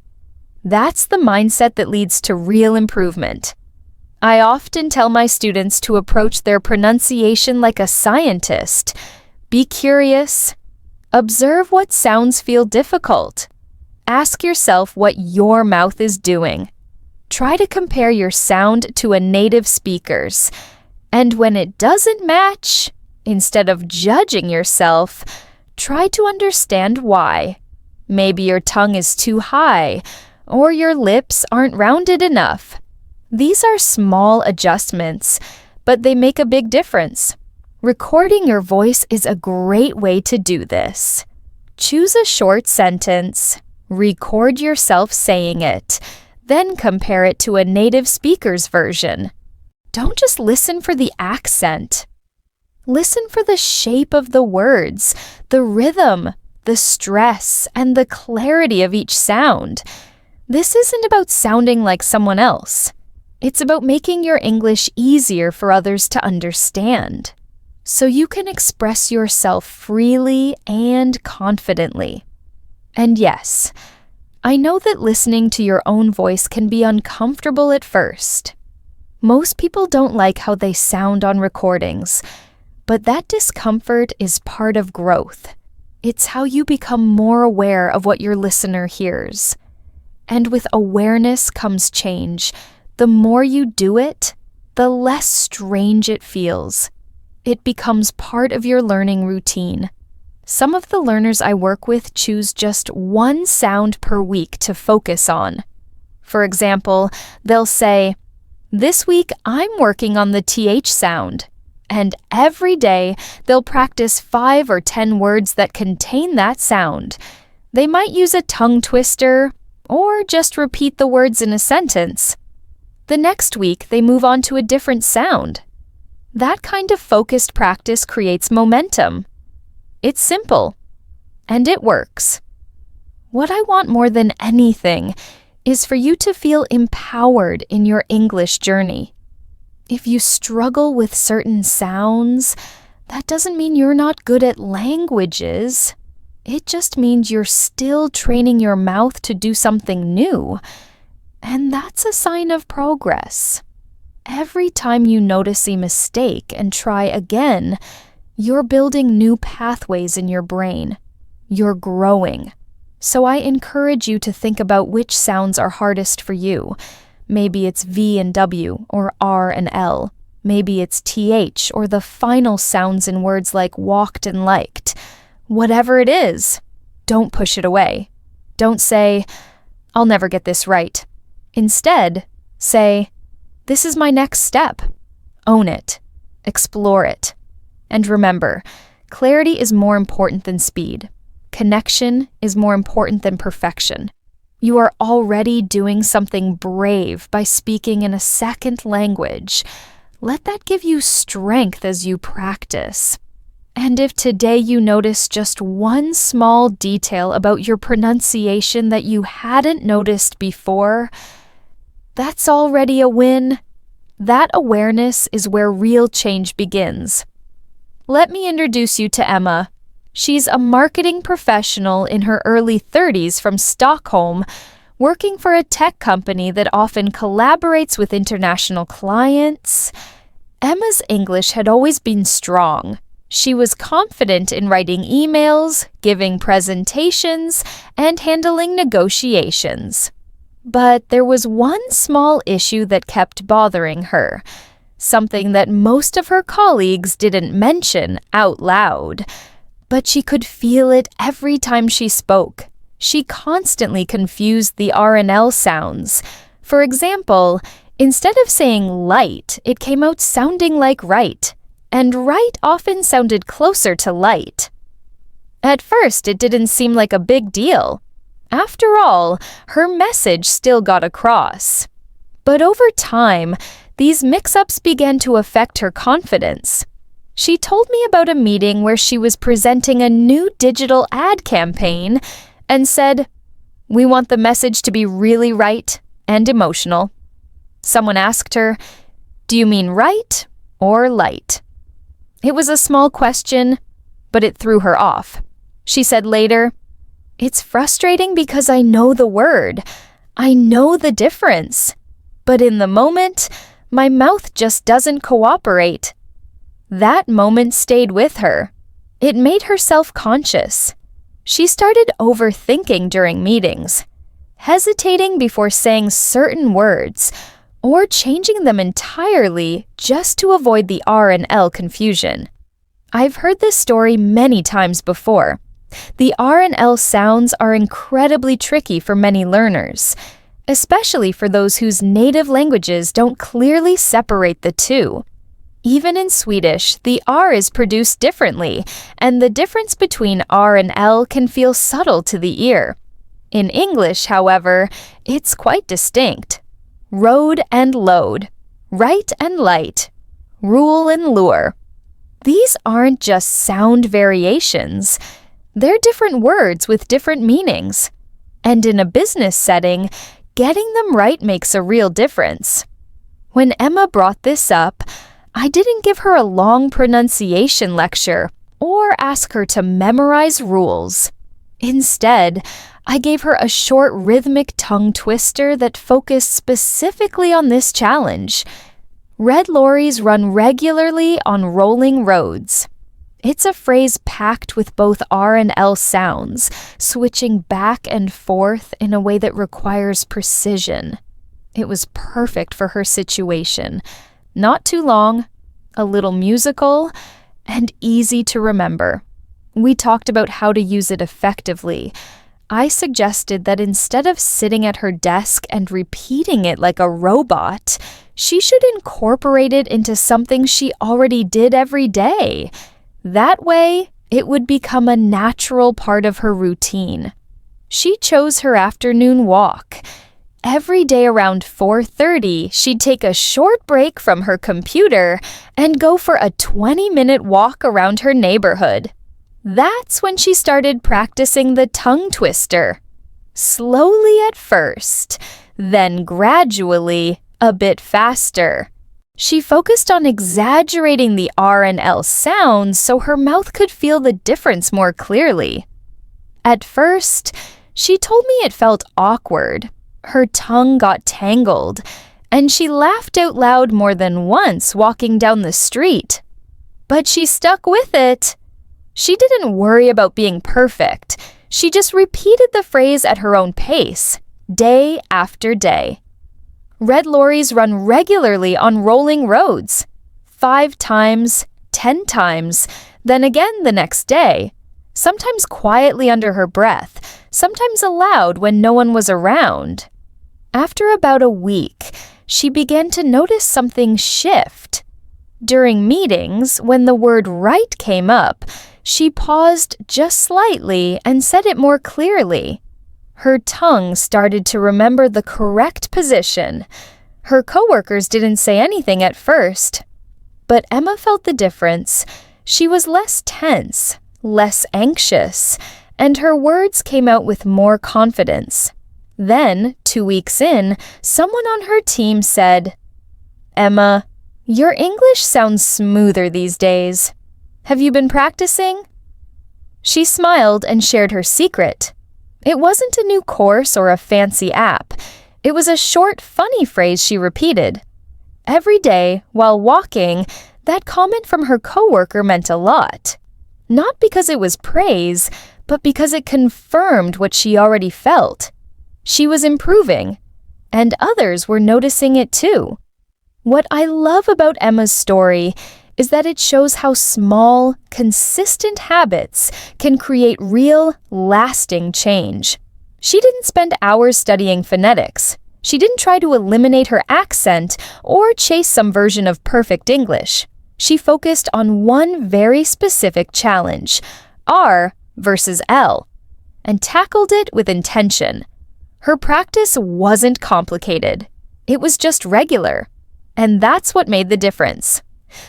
That's the mindset that leads to real improvement. I often tell my students to approach their pronunciation like a scientist. Be curious. Observe what sounds feel difficult. Ask yourself what your mouth is doing. Try to compare your sound to a native speaker's. And when it doesn't match, instead of judging yourself, try to understand why. Maybe your tongue is too high, or your lips aren't rounded enough. These are small adjustments, but they make a big difference. Recording your voice is a great way to do this. Choose a short sentence, record yourself saying it, then compare it to a native speaker's version. Don't just listen for the accent. Listen for the shape of the words, the rhythm, the stress, and the clarity of each sound. This isn't about sounding like someone else. It's about making your English easier for others to understand, so you can express yourself freely and confidently. And yes, I know that listening to your own voice can be uncomfortable at first. Most people don't like how they sound on recordings, but that discomfort is part of growth. It's how you become more aware of what your listener hears. And with awareness comes change. The more you do it, the less strange it feels. It becomes part of your learning routine. Some of the learners I work with choose just one sound per week to focus on. For example, they'll say, "This week I'm working on the TH sound," And every day, they'll practice 5 or 10 words that contain that sound. They might use a tongue twister or just repeat the words in a sentence. The next week, they move on to a different sound. That kind of focused practice creates momentum. It's simple, and it works. What I want more than anything is for you to feel empowered in your English journey. If you struggle with certain sounds, that doesn't mean you're not good at languages. It just means you're still training your mouth to do something new. And that's a sign of progress. Every time you notice a mistake and try again, you're building new pathways in your brain. You're growing. So I encourage you to think about which sounds are hardest for you. Maybe it's V and W or R and L. Maybe it's TH or the final sounds in words like walked and liked. Whatever it is, don't push it away. Don't say, I'll never get this right. Instead, say, this is my next step. Own it. Explore it. And remember, clarity is more important than speed. Connection is more important than perfection. You are already doing something brave by speaking in a second language. Let that give you strength as you practice. And if today you notice just one small detail about your pronunciation that you hadn't noticed before, that's already a win. That awareness is where real change begins. Let me introduce you to Emma. She's a marketing professional in her early 30s from Stockholm, working for a tech company that often collaborates with international clients. Emma's English had always been strong. She was confident in writing emails, giving presentations, and handling negotiations. But there was one small issue that kept bothering her, something that most of her colleagues didn't mention out loud. But she could feel it every time she spoke. She constantly confused the R and L sounds. For example, instead of saying light, it came out sounding like right, and right often sounded closer to light. At first, it didn't seem like a big deal. After all, her message still got across. But over time, these mix-ups began to affect her confidence. She told me about a meeting where she was presenting a new digital ad campaign and said, "We want the message to be really right and emotional." Someone asked her, "Do you mean right or light?" It was a small question, but it threw her off. She said later, "It's frustrating because I know the word. I know the difference. But in the moment, my mouth just doesn't cooperate." That moment stayed with her. It made her self-conscious. She started overthinking during meetings, hesitating before saying certain words, or changing them entirely just to avoid the R and L confusion. I've heard this story many times before. The R and L sounds are incredibly tricky for many learners, especially for those whose native languages don't clearly separate the two. Even in Swedish, the R is produced differently, and the difference between R and L can feel subtle to the ear. In English, however, it's quite distinct. Road and load, right and light, rule and lure. These aren't just sound variations. They're different words with different meanings. And in a business setting, getting them right makes a real difference. When Emma brought this up, I didn't give her a long pronunciation lecture or ask her to memorize rules. Instead, I gave her a short rhythmic tongue twister that focused specifically on this challenge. Red lorries run regularly on rolling roads. It's a phrase packed with both R and L sounds, switching back and forth in a way that requires precision. It was perfect for her situation. Not too long, a little musical, and easy to remember. We talked about how to use it effectively. I suggested that instead of sitting at her desk and repeating it like a robot, she should incorporate it into something she already did every day. That way, it would become a natural part of her routine. She chose her afternoon walk. Every day around 4:30, she'd take a short break from her computer and go for a 20-minute walk around her neighborhood. That's when she started practicing the tongue twister. Slowly at first, then gradually, a bit faster. She focused on exaggerating the R and L sounds so her mouth could feel the difference more clearly. At first, she told me it felt awkward. Her tongue got tangled, and she laughed out loud more than once walking down the street. But she stuck with it. She didn't worry about being perfect. She just repeated the phrase at her own pace, day after day. Red lorries run regularly on rolling roads. 5 times, 10 times, then again the next day. Sometimes quietly under her breath, sometimes aloud when no one was around. After about a week, she began to notice something shift. During meetings, when the word right came up, she paused just slightly and said it more clearly. Her tongue started to remember the correct position. Her coworkers didn't say anything at first, but Emma felt the difference. She was less tense, less anxious, and her words came out with more confidence. Then, 2 weeks in, someone on her team said, "Emma, your English sounds smoother these days. Have you been practicing?" She smiled and shared her secret. It wasn't a new course or a fancy app. It was a short, funny phrase she repeated. Every day, while walking, that comment from her coworker meant a lot. Not because it was praise, but because it confirmed what she already felt. She was improving, and others were noticing it too. What I love about Emma's story is that it shows how small, consistent habits can create real, lasting change. She didn't spend hours studying phonetics. She didn't try to eliminate her accent or chase some version of perfect English. She focused on one very specific challenge, R versus L, and tackled it with intention. Her practice wasn't complicated. It was just regular. And that's what made the difference.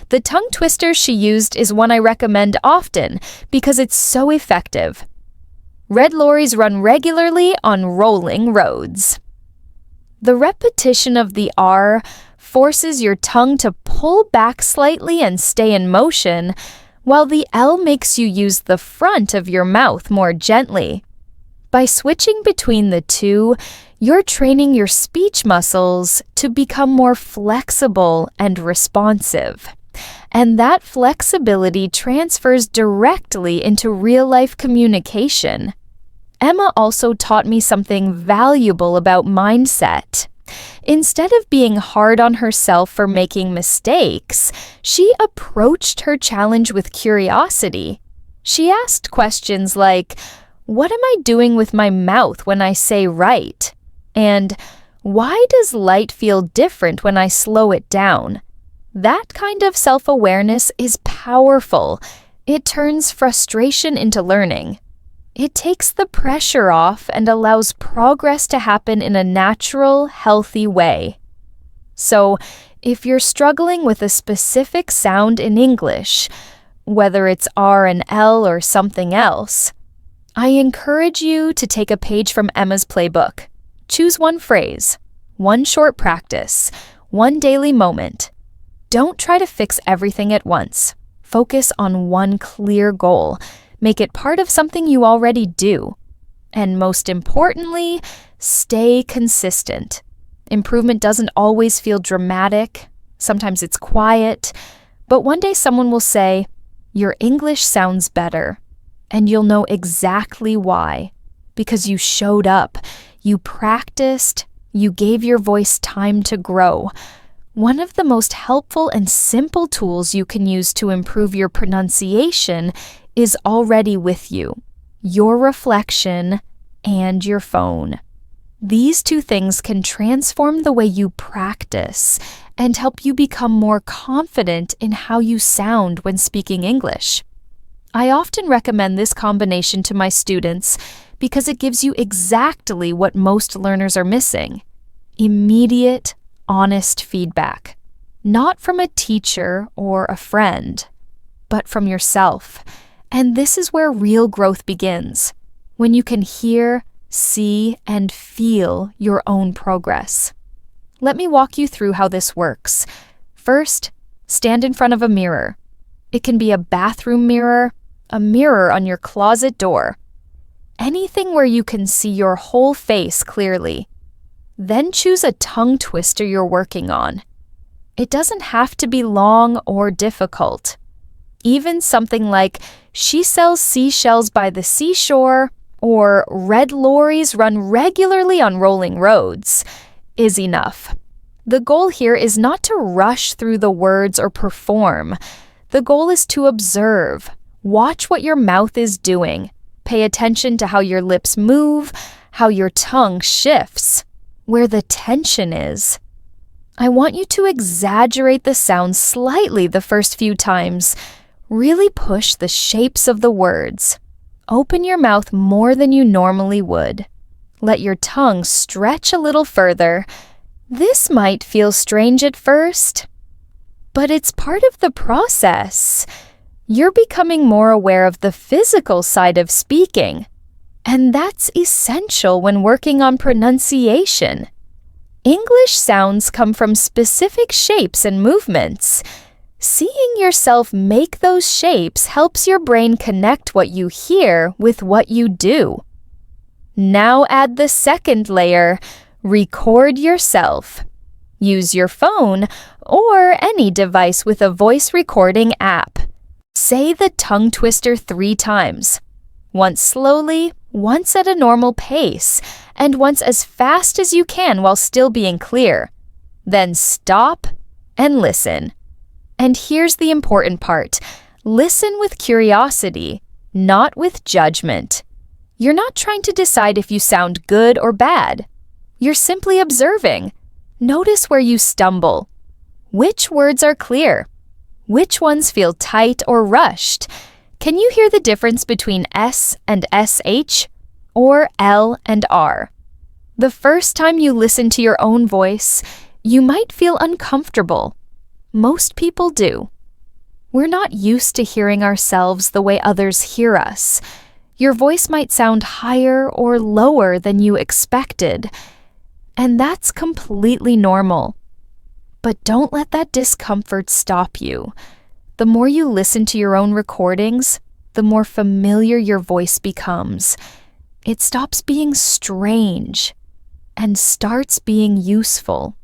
The tongue twister she used is one I recommend often because it's so effective. Red lorries run regularly on rolling roads. The repetition of the R forces your tongue to pull back slightly and stay in motion, while the L makes you use the front of your mouth more gently. By switching between the two, you're training your speech muscles to become more flexible and responsive. And that flexibility transfers directly into real-life communication. Emma also taught me something valuable about mindset. Instead of being hard on herself for making mistakes, she approached her challenge with curiosity. She asked questions like, "What am I doing with my mouth when I say right?" And "Why does light feel different when I slow it down?" That kind of self-awareness is powerful. It turns frustration into learning. It takes the pressure off and allows progress to happen in a natural, healthy way. So, if you're struggling with a specific sound in English, whether it's R and L or something else, I encourage you to take a page from Emma's playbook. Choose one phrase, one short practice, one daily moment. Don't try to fix everything at once. Focus on one clear goal. Make it part of something you already do. And most importantly, stay consistent. Improvement doesn't always feel dramatic. Sometimes it's quiet. But one day someone will say, "Your English sounds better." And you'll know exactly why. Because you showed up. You practiced. You gave your voice time to grow. One of the most helpful and simple tools you can use to improve your pronunciation is already with you. Your reflection and your phone. These two things can transform the way you practice and help you become more confident in how you sound when speaking English. I often recommend this combination to my students because it gives you exactly what most learners are missing: immediate, honest feedback. Not from a teacher or a friend, but from yourself. And this is where real growth begins, when you can hear, see, and feel your own progress. Let me walk you through how this works. First, stand in front of a mirror. It can be a bathroom mirror, a mirror on your closet door, anything where you can see your whole face clearly. Then choose a tongue twister you're working on. It doesn't have to be long or difficult. Even something like, "She sells seashells by the seashore," or "Red lorries run regularly on rolling roads," is enough. The goal here is not to rush through the words or perform. The goal is to observe. Watch what your mouth is doing. Pay attention to how your lips move, how your tongue shifts, where the tension is. I want you to exaggerate the sound slightly the first few times. Really push the shapes of the words. Open your mouth more than you normally would. Let your tongue stretch a little further. This might feel strange at first, but it's part of the process. You're becoming more aware of the physical side of speaking, and that's essential when working on pronunciation. English sounds come from specific shapes and movements. Seeing yourself make those shapes helps your brain connect what you hear with what you do. Now add the second layer: record yourself. Use your phone or any device with a voice recording app. Say the tongue twister 3 times. Once slowly, once at a normal pace, and once as fast as you can while still being clear. Then stop and listen. And here's the important part. Listen with curiosity, not with judgment. You're not trying to decide if you sound good or bad. You're simply observing. Notice where you stumble. Which words are clear? Which ones feel tight or rushed? Can you hear the difference between S and SH or L and R? The first time you listen to your own voice, you might feel uncomfortable. Most people do. We're not used to hearing ourselves the way others hear us. Your voice might sound higher or lower than you expected, and that's completely normal. But don't let that discomfort stop you. The more you listen to your own recordings, the more familiar your voice becomes. It stops being strange and starts being useful.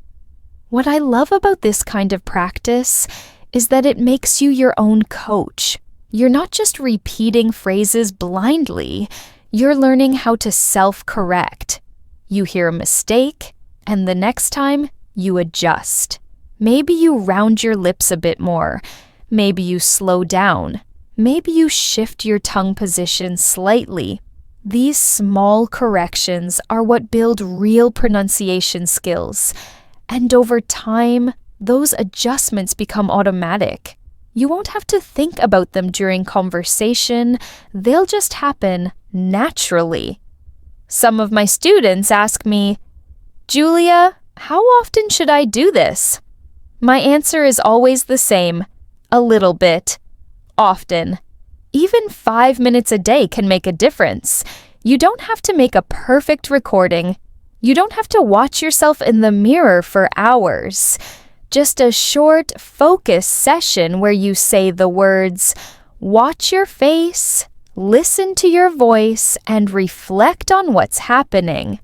What I love about this kind of practice is that it makes you your own coach. You're not just repeating phrases blindly, you're learning how to self-correct. You hear a mistake, and the next time, you adjust. Maybe you round your lips a bit more. Maybe you slow down. Maybe you shift your tongue position slightly. These small corrections are what build real pronunciation skills. And over time, those adjustments become automatic. You won't have to think about them during conversation. They'll just happen naturally. Some of my students ask me, "Julia, how often should I do this?" My answer is always the same: a little bit. Often. Even 5 minutes a day can make a difference. You don't have to make a perfect recording. You don't have to watch yourself in the mirror for hours. Just a short, focused session where you say the words, watch your face, listen to your voice, and reflect on what's happening.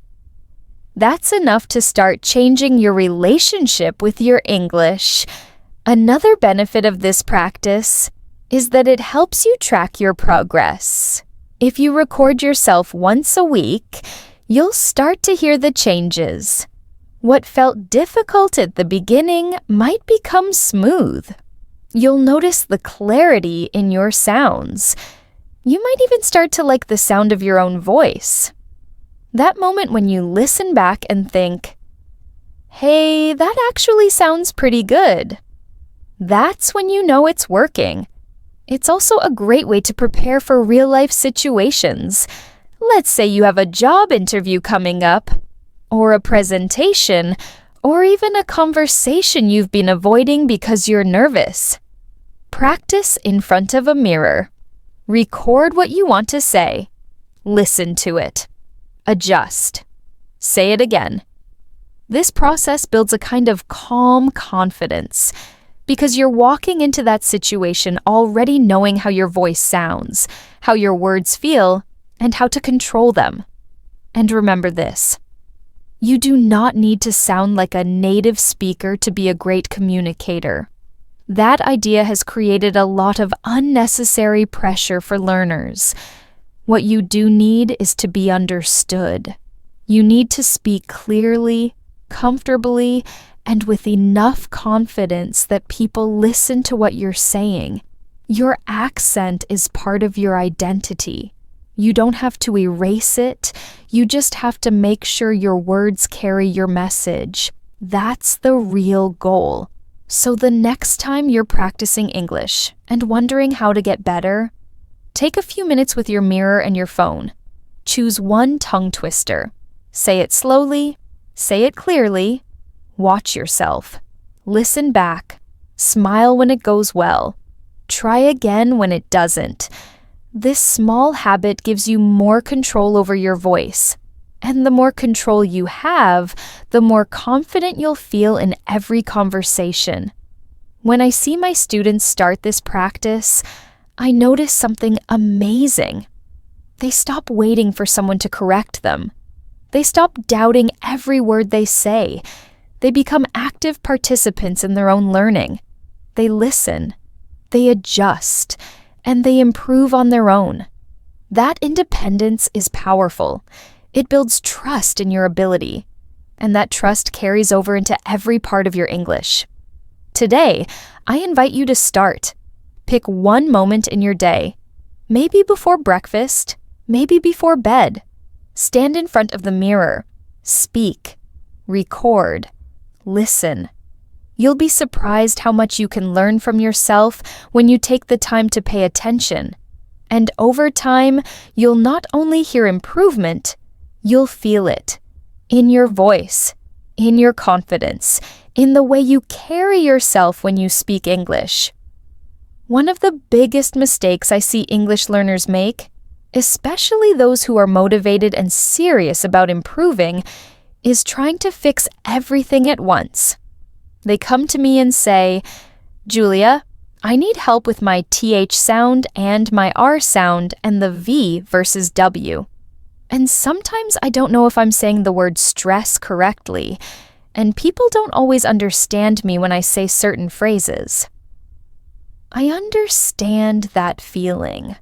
That's enough to start changing your relationship with your English. Another benefit of this practice is that it helps you track your progress. If you record yourself once a week, you'll start to hear the changes. What felt difficult at the beginning might become smooth. You'll notice the clarity in your sounds. You might even start to like the sound of your own voice. That moment when you listen back and think, hey, that actually sounds pretty good. That's when you know it's working. It's also a great way to prepare for real-life situations. Let's say you have a job interview coming up, or a presentation, or even a conversation you've been avoiding because you're nervous. Practice in front of a mirror. Record what you want to say. Listen to it. Adjust. Say it again. This process builds a kind of calm confidence because you're walking into that situation already knowing how your voice sounds, how your words feel, and how to control them. And remember this: you do not need to sound like a native speaker to be a great communicator. That idea has created a lot of unnecessary pressure for learners. What you do need is to be understood. You need to speak clearly, comfortably, and with enough confidence that people listen to what you're saying. Your accent is part of your identity. You don't have to erase it. You just have to make sure your words carry your message. That's the real goal. So the next time you're practicing English and wondering how to get better, take a few minutes with your mirror and your phone. Choose one tongue twister. Say it slowly. Say it clearly. Watch yourself. Listen back. Smile when it goes well. Try again when it doesn't. This small habit gives you more control over your voice. And the more control you have, the more confident you'll feel in every conversation. When I see my students start this practice, I notice something amazing. They stop waiting for someone to correct them. They stop doubting every word they say. They become active participants in their own learning. They listen, they adjust, and they improve on their own. That independence is powerful. It builds trust in your ability, and that trust carries over into every part of your English. Today, I invite you to start. Pick one moment in your day, maybe before breakfast, maybe before bed. Stand in front of the mirror, speak, record, listen. You'll be surprised how much you can learn from yourself when you take the time to pay attention. And over time, you'll not only hear improvement, you'll feel it in your voice, in your confidence, in the way you carry yourself when you speak English. One of the biggest mistakes I see English learners make, especially those who are motivated and serious about improving, is trying to fix everything at once. They come to me and say, "Julia, I need help with my TH sound and my R sound and the V versus W. And sometimes I don't know if I'm saying the word stress correctly, and people don't always understand me when I say certain phrases." I understand that feeling.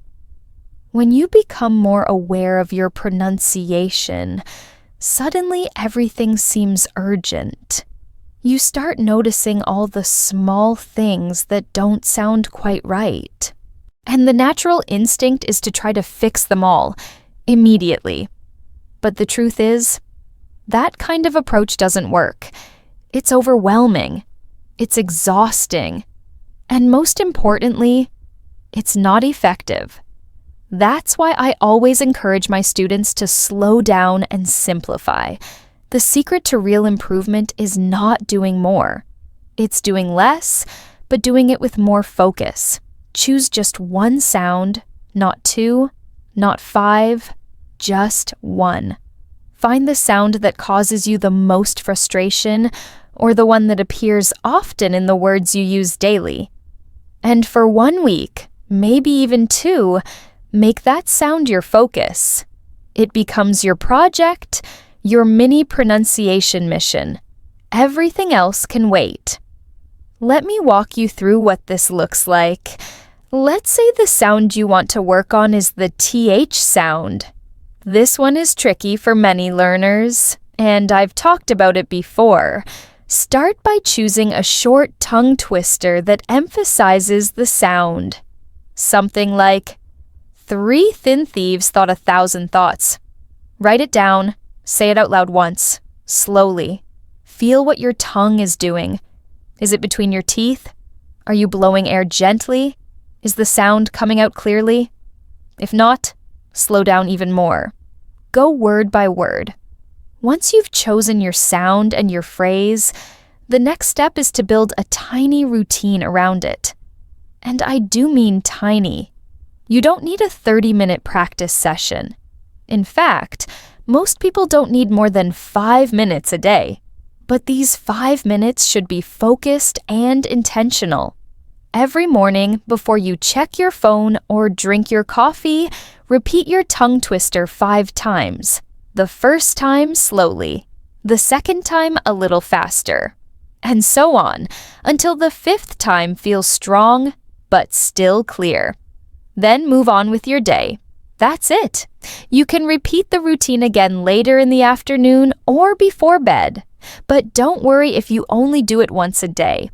When you become more aware of your pronunciation, suddenly everything seems urgent. You start noticing all the small things that don't sound quite right. And the natural instinct is to try to fix them all immediately. But the truth is, that kind of approach doesn't work. It's overwhelming. It's exhausting. And most importantly, it's not effective. That's why I always encourage my students to slow down and simplify. The secret to real improvement is not doing more. It's doing less, but doing it with more focus. Choose just one sound, not two, not five, just one. Find the sound that causes you the most frustration, or the one that appears often in the words you use daily. And for 1 week, maybe even 2, make that sound your focus. It becomes your project, your mini pronunciation mission. Everything else can wait. Let me walk you through what this looks like. Let's say the sound you want to work on is the TH sound. This one is tricky for many learners, and I've talked about it before. Start by choosing a short tongue twister that emphasizes the sound. Something like, 3 thin thieves thought 1,000 thoughts. Write it down. Say it out loud once, slowly. Feel what your tongue is doing. Is it between your teeth? Are you blowing air gently? Is the sound coming out clearly? If not, slow down even more. Go word by word. Once you've chosen your sound and your phrase, the next step is to build a tiny routine around it. And I do mean tiny. You don't need a 30-minute practice session. In fact, most people don't need more than 5 minutes a day. But these 5 minutes should be focused and intentional. Every morning, before you check your phone or drink your coffee, repeat your tongue twister 5 times. The first time slowly, the second time a little faster, and so on, until the 5th time feels strong, but still clear. Then move on with your day. That's it. You can repeat the routine again later in the afternoon or before bed. But don't worry if you only do it once a day.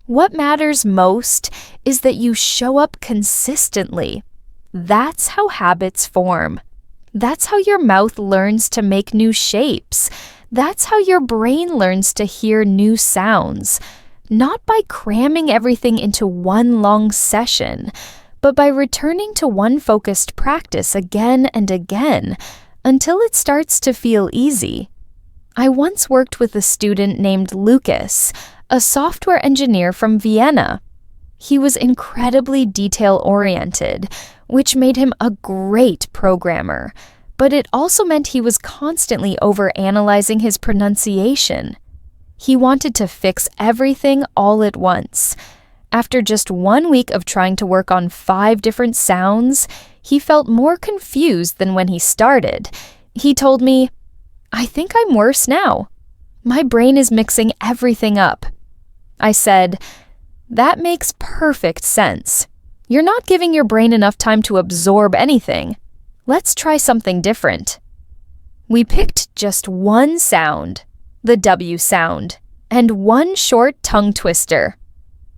What matters most is that you show up consistently. That's how habits form. That's how your mouth learns to make new shapes. That's how your brain learns to hear new sounds. Not by cramming everything into one long session, but by returning to one focused practice again and again until it starts to feel easy. I once worked with a student named Lucas, a software engineer from Vienna. He was incredibly detail-oriented, which made him a great programmer, but it also meant he was constantly overanalyzing his pronunciation. He wanted to fix everything all at once. After just 1 week of trying to work on 5 different sounds, he felt more confused than when he started. He told me, "I think I'm worse now. My brain is mixing everything up." I said, "That makes perfect sense. You're not giving your brain enough time to absorb anything. Let's try something different." We picked just one sound, the W sound, and one short tongue twister.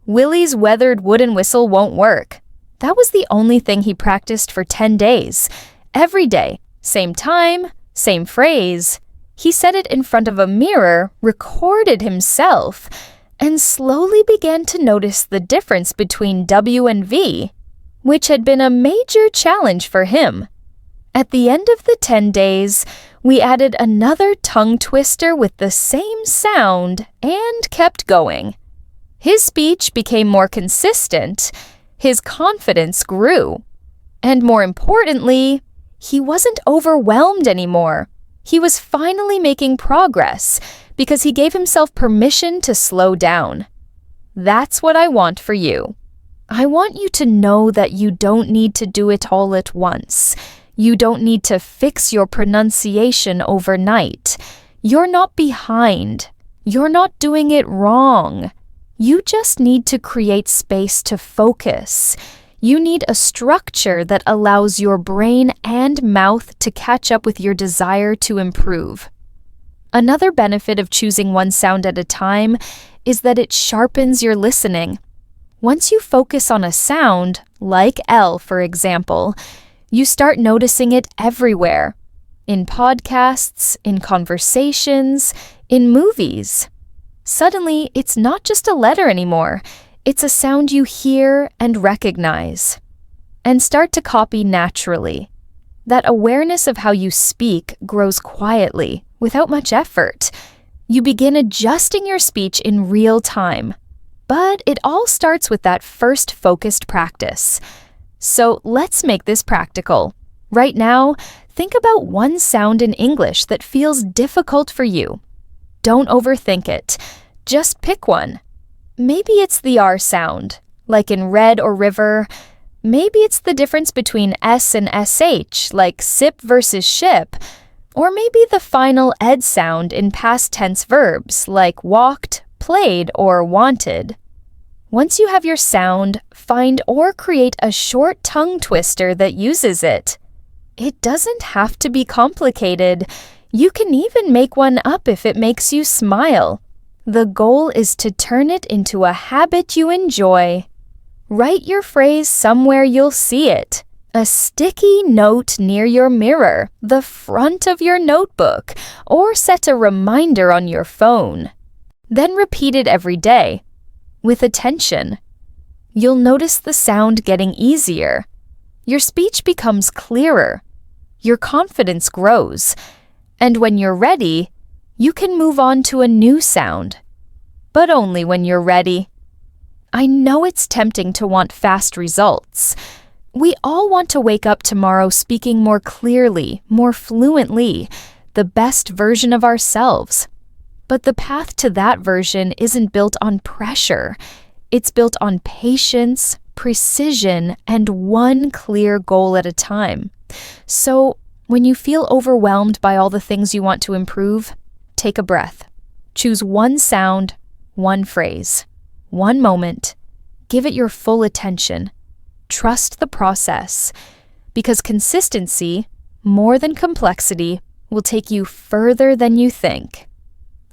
Willie's weathered wooden whistle won't work. That was the only thing he practiced for 10 days. Every day, same time, same phrase. He said it in front of a mirror, recorded himself, and slowly began to notice the difference between W and V, which had been a major challenge for him. At the end of the 10 days, we added another tongue twister with the same sound and kept going. His speech became more consistent, his confidence grew, and more importantly, he wasn't overwhelmed anymore. He was finally making progress because he gave himself permission to slow down. That's what I want for you. I want you to know that you don't need to do it all at once. You don't need to fix your pronunciation overnight. You're not behind. You're not doing it wrong. You just need to create space to focus. You need a structure that allows your brain and mouth to catch up with your desire to improve. Another benefit of choosing one sound at a time is that it sharpens your listening. Once you focus on a sound, like L for example, you start noticing it everywhere. In podcasts, in conversations, in movies. Suddenly, it's not just a letter anymore. It's a sound you hear and recognize. And start to copy naturally. That awareness of how you speak grows quietly, without much effort. You begin adjusting your speech in real time. But it all starts with that first focused practice. So let's make this practical. Right now, think about one sound in English that feels difficult for you. Don't overthink it. Just pick one. Maybe it's the R sound, like in red or river. Maybe it's the difference between S and SH, like sip versus ship. Or maybe the final ed sound in past tense verbs, like walked, played, or wanted. Once you have your sound, find or create a short tongue twister that uses it. It doesn't have to be complicated. You can even make one up if it makes you smile. The goal is to turn it into a habit you enjoy. Write your phrase somewhere you'll see it. A sticky note near your mirror, the front of your notebook, or set a reminder on your phone. Then repeat it every day, with attention. You'll notice the sound getting easier. Your speech becomes clearer. Your confidence grows. And when you're ready, you can move on to a new sound. But only when you're ready. I know it's tempting to want fast results. We all want to wake up tomorrow speaking more clearly, more fluently, the best version of ourselves. But the path to that version isn't built on pressure. It's built on patience, precision, and one clear goal at a time. So, when you feel overwhelmed by all the things you want to improve, take a breath. Choose one sound, one phrase, one moment. Give it your full attention. Trust the process, because consistency, more than complexity, will take you further than you think.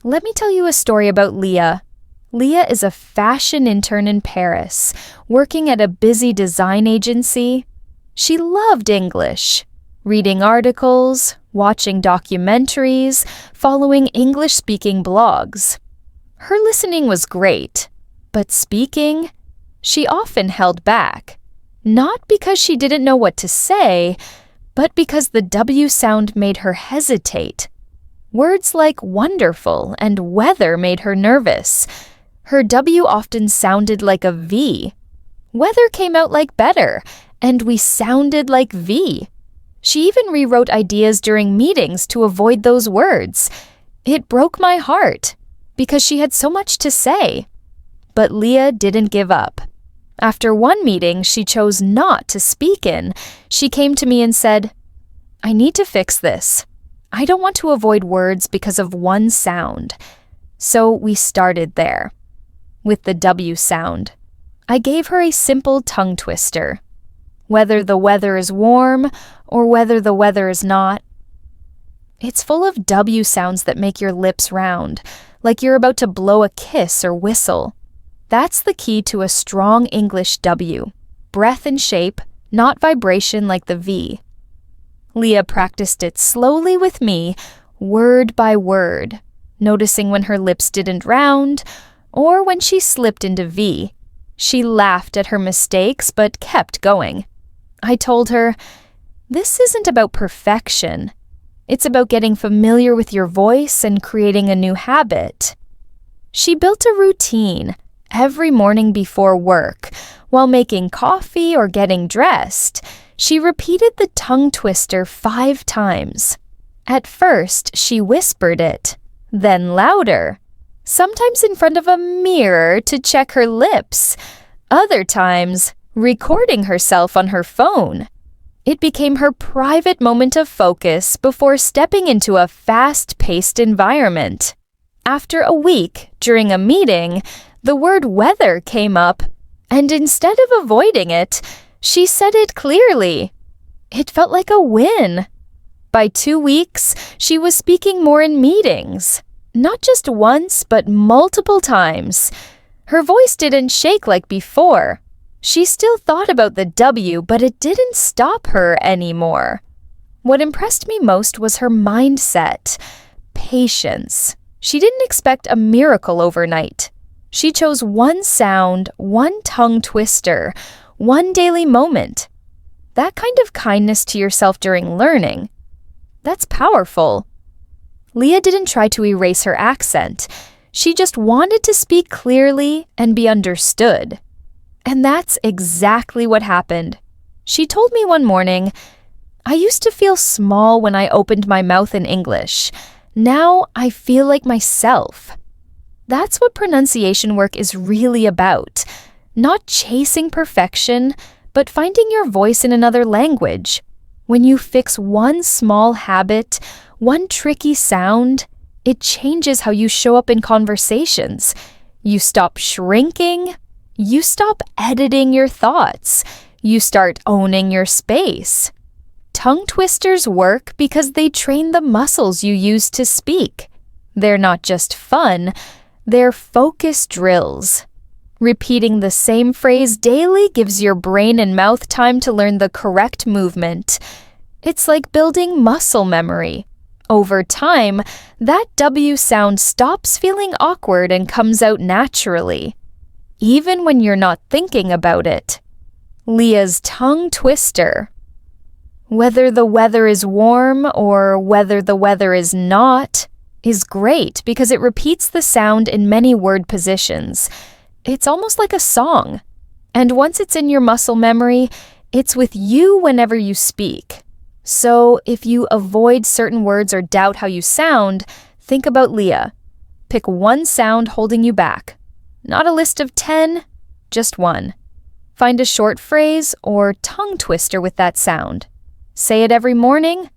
Let me tell you a story about Leah. Leah is a fashion intern in Paris, working at a busy design agency. She loved English, reading articles, watching documentaries, following English-speaking blogs. Her listening was great, but speaking, she often held back. Not because she didn't know what to say, but because the W sound made her hesitate. Words like wonderful and weather made her nervous. Her W often sounded like a V. Weather came out like better, and we sounded like V. She even rewrote ideas during meetings to avoid those words. It broke my heart, because she had so much to say. But Leah didn't give up. After one meeting she chose not to speak in, she came to me and said, "I need to fix this. I don't want to avoid words because of one sound." So we started there. With the W sound, I gave her a simple tongue twister. Whether the weather is warm or whether the weather is not. It's full of W sounds that make your lips round, like you're about to blow a kiss or whistle. That's the key to a strong English W. Breath and shape, not vibration like the V. Leah practiced it slowly with me, word by word, noticing when her lips didn't round, or when she slipped into V. She laughed at her mistakes but kept going. I told her, "This isn't about perfection. It's about getting familiar with your voice and creating a new habit." She built a routine every morning before work. While making coffee or getting dressed, she repeated the tongue twister 5 times. At first, she whispered it, then louder. Sometimes in front of a mirror to check her lips, other times recording herself on her phone. It became her private moment of focus before stepping into a fast-paced environment. After a week, during a meeting, the word weather came up, and instead of avoiding it, she said it clearly. It felt like a win. By 2 weeks, she was speaking more in meetings. Not just once, but multiple times. Her voice didn't shake like before. She still thought about the W, but it didn't stop her anymore. What impressed me most was her mindset. Patience. She didn't expect a miracle overnight. She chose one sound, one tongue twister, one daily moment. That kind of kindness to yourself during learning, that's powerful. Leah didn't try to erase her accent. She just wanted to speak clearly and be understood. And that's exactly what happened. She told me one morning, "I used to feel small when I opened my mouth in English. Now I feel like myself." That's what pronunciation work is really about. Not chasing perfection, but finding your voice in another language. When you fix one small habit, one tricky sound, it changes how you show up in conversations. You stop shrinking. You stop editing your thoughts. You start owning your space. Tongue twisters work because they train the muscles you use to speak. They're not just fun, they're focus drills. Repeating the same phrase daily gives your brain and mouth time to learn the correct movement. It's like building muscle memory. Over time, that W sound stops feeling awkward and comes out naturally, even when you're not thinking about it. Leah's tongue twister. Whether the weather is warm or whether the weather is not is great because it repeats the sound in many word positions. It's almost like a song. And once it's in your muscle memory, it's with you whenever you speak. So if you avoid certain words or doubt how you sound, think about Leah. Pick one sound holding you back. Not a list of 10, just one. Find a short phrase or tongue twister with that sound. Say it every morning,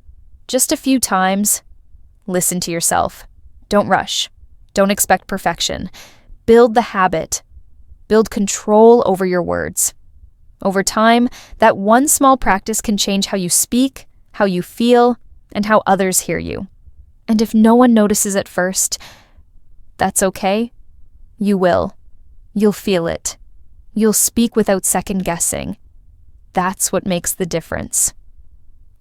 just a few times. Listen to yourself. Don't rush. Don't expect perfection. Build the habit. Build control over your words. Over time, that one small practice can change how you speak, how you feel, and how others hear you. And if no one notices at first, that's okay. You will. You'll feel it. You'll speak without second guessing. That's what makes the difference.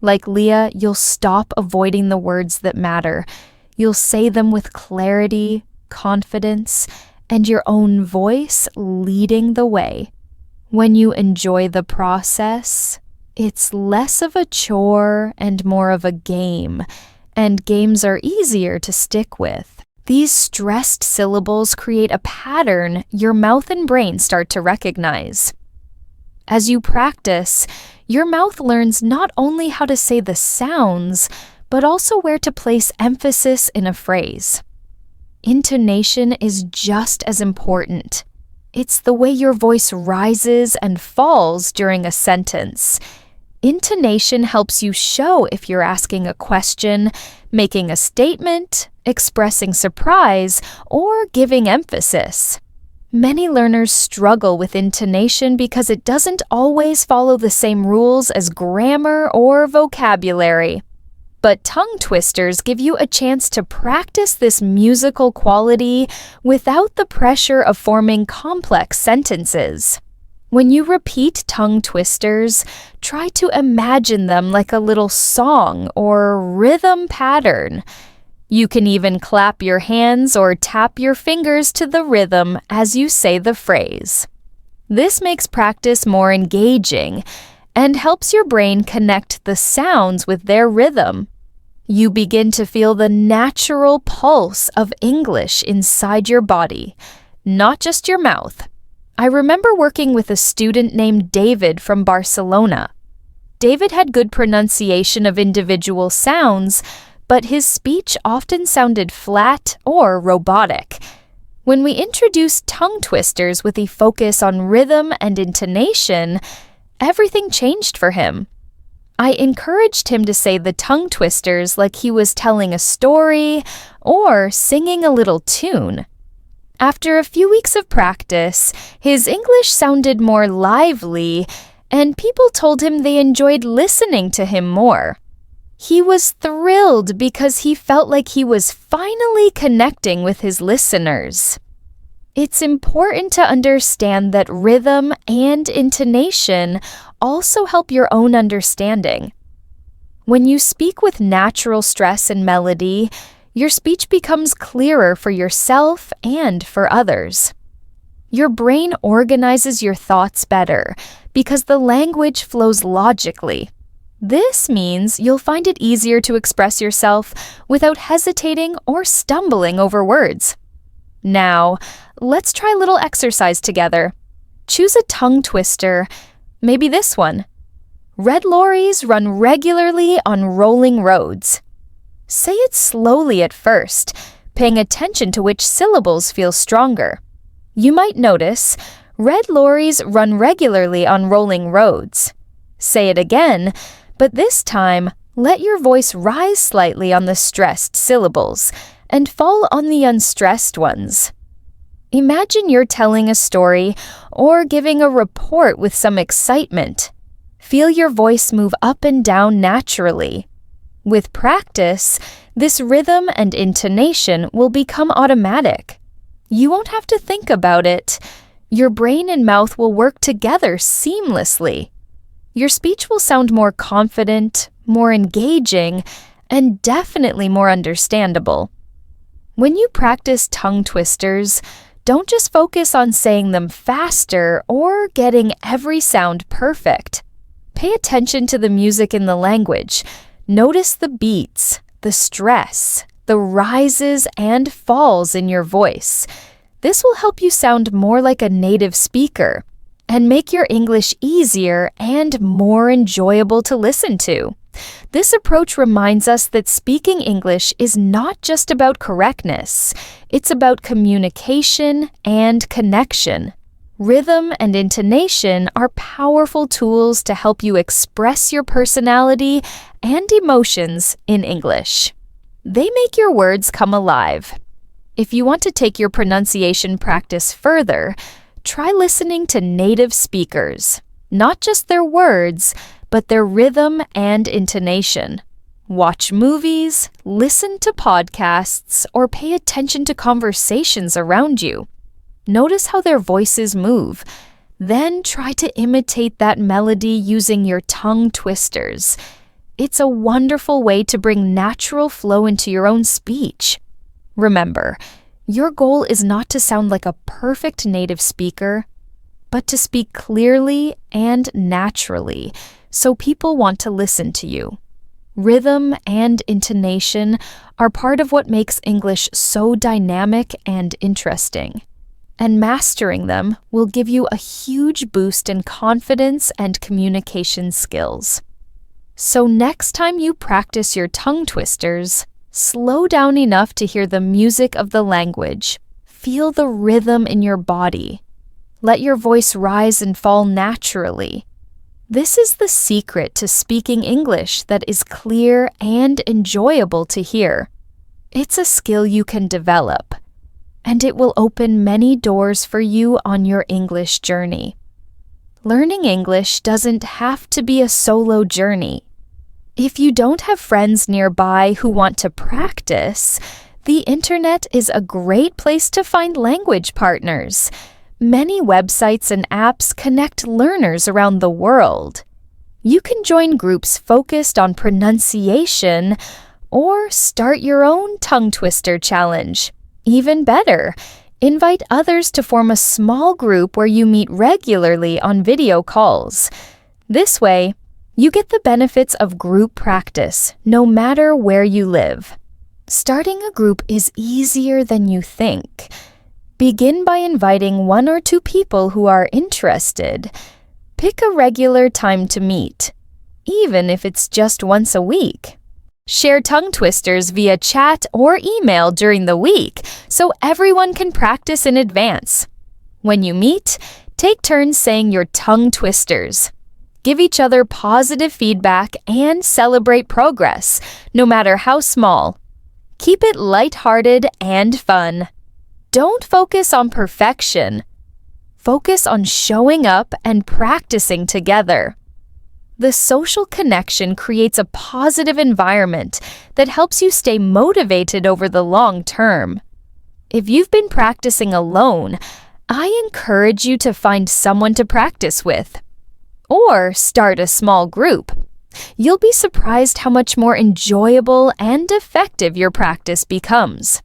Like Leah, you'll stop avoiding the words that matter. You'll say them with clarity, confidence, and your own voice leading the way. When you enjoy the process, it's less of a chore and more of a game, and games are easier to stick with. These stressed syllables create a pattern your mouth and brain start to recognize. As you practice, your mouth learns not only how to say the sounds, but also where to place emphasis in a phrase. Intonation is just as important. It's the way your voice rises and falls during a sentence. Intonation helps you show if you're asking a question, making a statement, expressing surprise, or giving emphasis. Many learners struggle with intonation because it doesn't always follow the same rules as grammar or vocabulary. But tongue twisters give you a chance to practice this musical quality without the pressure of forming complex sentences. When you repeat tongue twisters, try to imagine them like a little song or rhythm pattern. You can even clap your hands or tap your fingers to the rhythm as you say the phrase. This makes practice more engaging and helps your brain connect the sounds with their rhythm. You begin to feel the natural pulse of English inside your body, not just your mouth. I remember working with a student named David from Barcelona. David had good pronunciation of individual sounds, but his speech often sounded flat or robotic. When we introduced tongue twisters with a focus on rhythm and intonation, everything changed for him. I encouraged him to say the tongue twisters like he was telling a story or singing a little tune. After a few weeks of practice, his English sounded more lively, and people told him they enjoyed listening to him more. He was thrilled because he felt like he was finally connecting with his listeners. It's important to understand that rhythm and intonation also help your own understanding. When you speak with natural stress and melody, your speech becomes clearer for yourself and for others. Your brain organizes your thoughts better because the language flows logically. This means you'll find it easier to express yourself without hesitating or stumbling over words. Now, let's try a little exercise together. Choose a tongue twister, maybe this one. Red lorries run regularly on rolling roads. Say it slowly at first, paying attention to which syllables feel stronger. You might notice, red lorries run regularly on rolling roads. Say it again, but this time, let your voice rise slightly on the stressed syllables and fall on the unstressed ones. Imagine you're telling a story or giving a report with some excitement. Feel your voice move up and down naturally. With practice, this rhythm and intonation will become automatic. You won't have to think about it. Your brain and mouth will work together seamlessly. Your speech will sound more confident, more engaging, and definitely more understandable. When you practice tongue twisters, don't just focus on saying them faster or getting every sound perfect. Pay attention to the music in the language. Notice the beats, the stress, the rises and falls in your voice. This will help you sound more like a native speaker and make your English easier and more enjoyable to listen to. This approach reminds us that speaking English is not just about correctness, it's about communication and connection. Rhythm and intonation are powerful tools to help you express your personality and emotions in English. They make your words come alive. If you want to take your pronunciation practice further, try listening to native speakers, not just their words, but their rhythm and intonation. Watch movies, listen to podcasts, or pay attention to conversations around you. Notice how their voices move. Then try to imitate that melody using your tongue twisters. It's a wonderful way to bring natural flow into your own speech. Remember, your goal is not to sound like a perfect native speaker, but to speak clearly and naturally so people want to listen to you. Rhythm and intonation are part of what makes English so dynamic and interesting. And mastering them will give you a huge boost in confidence and communication skills. So next time you practice your tongue twisters, slow down enough to hear the music of the language. Feel the rhythm in your body. Let your voice rise and fall naturally. This is the secret to speaking English that is clear and enjoyable to hear. It's a skill you can develop, and it will open many doors for you on your English journey. Learning English doesn't have to be a solo journey. If you don't have friends nearby who want to practice, the internet is a great place to find language partners. Many websites and apps connect learners around the world. You can join groups focused on pronunciation or start your own tongue twister challenge. Even better, invite others to form a small group where you meet regularly on video calls. This way, you get the benefits of group practice no matter where you live. Starting a group is easier than you think. Begin by inviting 1 or 2 people who are interested. Pick a regular time to meet, even if it's just once a week. Share tongue twisters via chat or email during the week so everyone can practice in advance. When you meet, take turns saying your tongue twisters. Give each other positive feedback and celebrate progress, no matter how small. Keep it lighthearted and fun. Don't focus on perfection. Focus on showing up and practicing together. The social connection creates a positive environment that helps you stay motivated over the long term. If you've been practicing alone, I encourage you to find someone to practice with. Or start a small group. You'll be surprised how much more enjoyable and effective your practice becomes.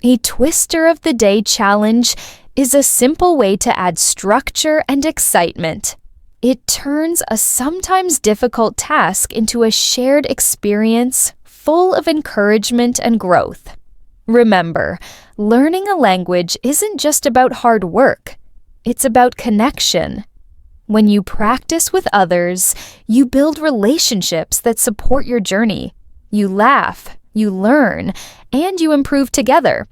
A Twister of the Day challenge is a simple way to add structure and excitement. It turns a sometimes difficult task into a shared experience full of encouragement and growth. Remember, learning a language isn't just about hard work. It's about connection. When you practice with others, you build relationships that support your journey. You laugh, you learn, and you improve together.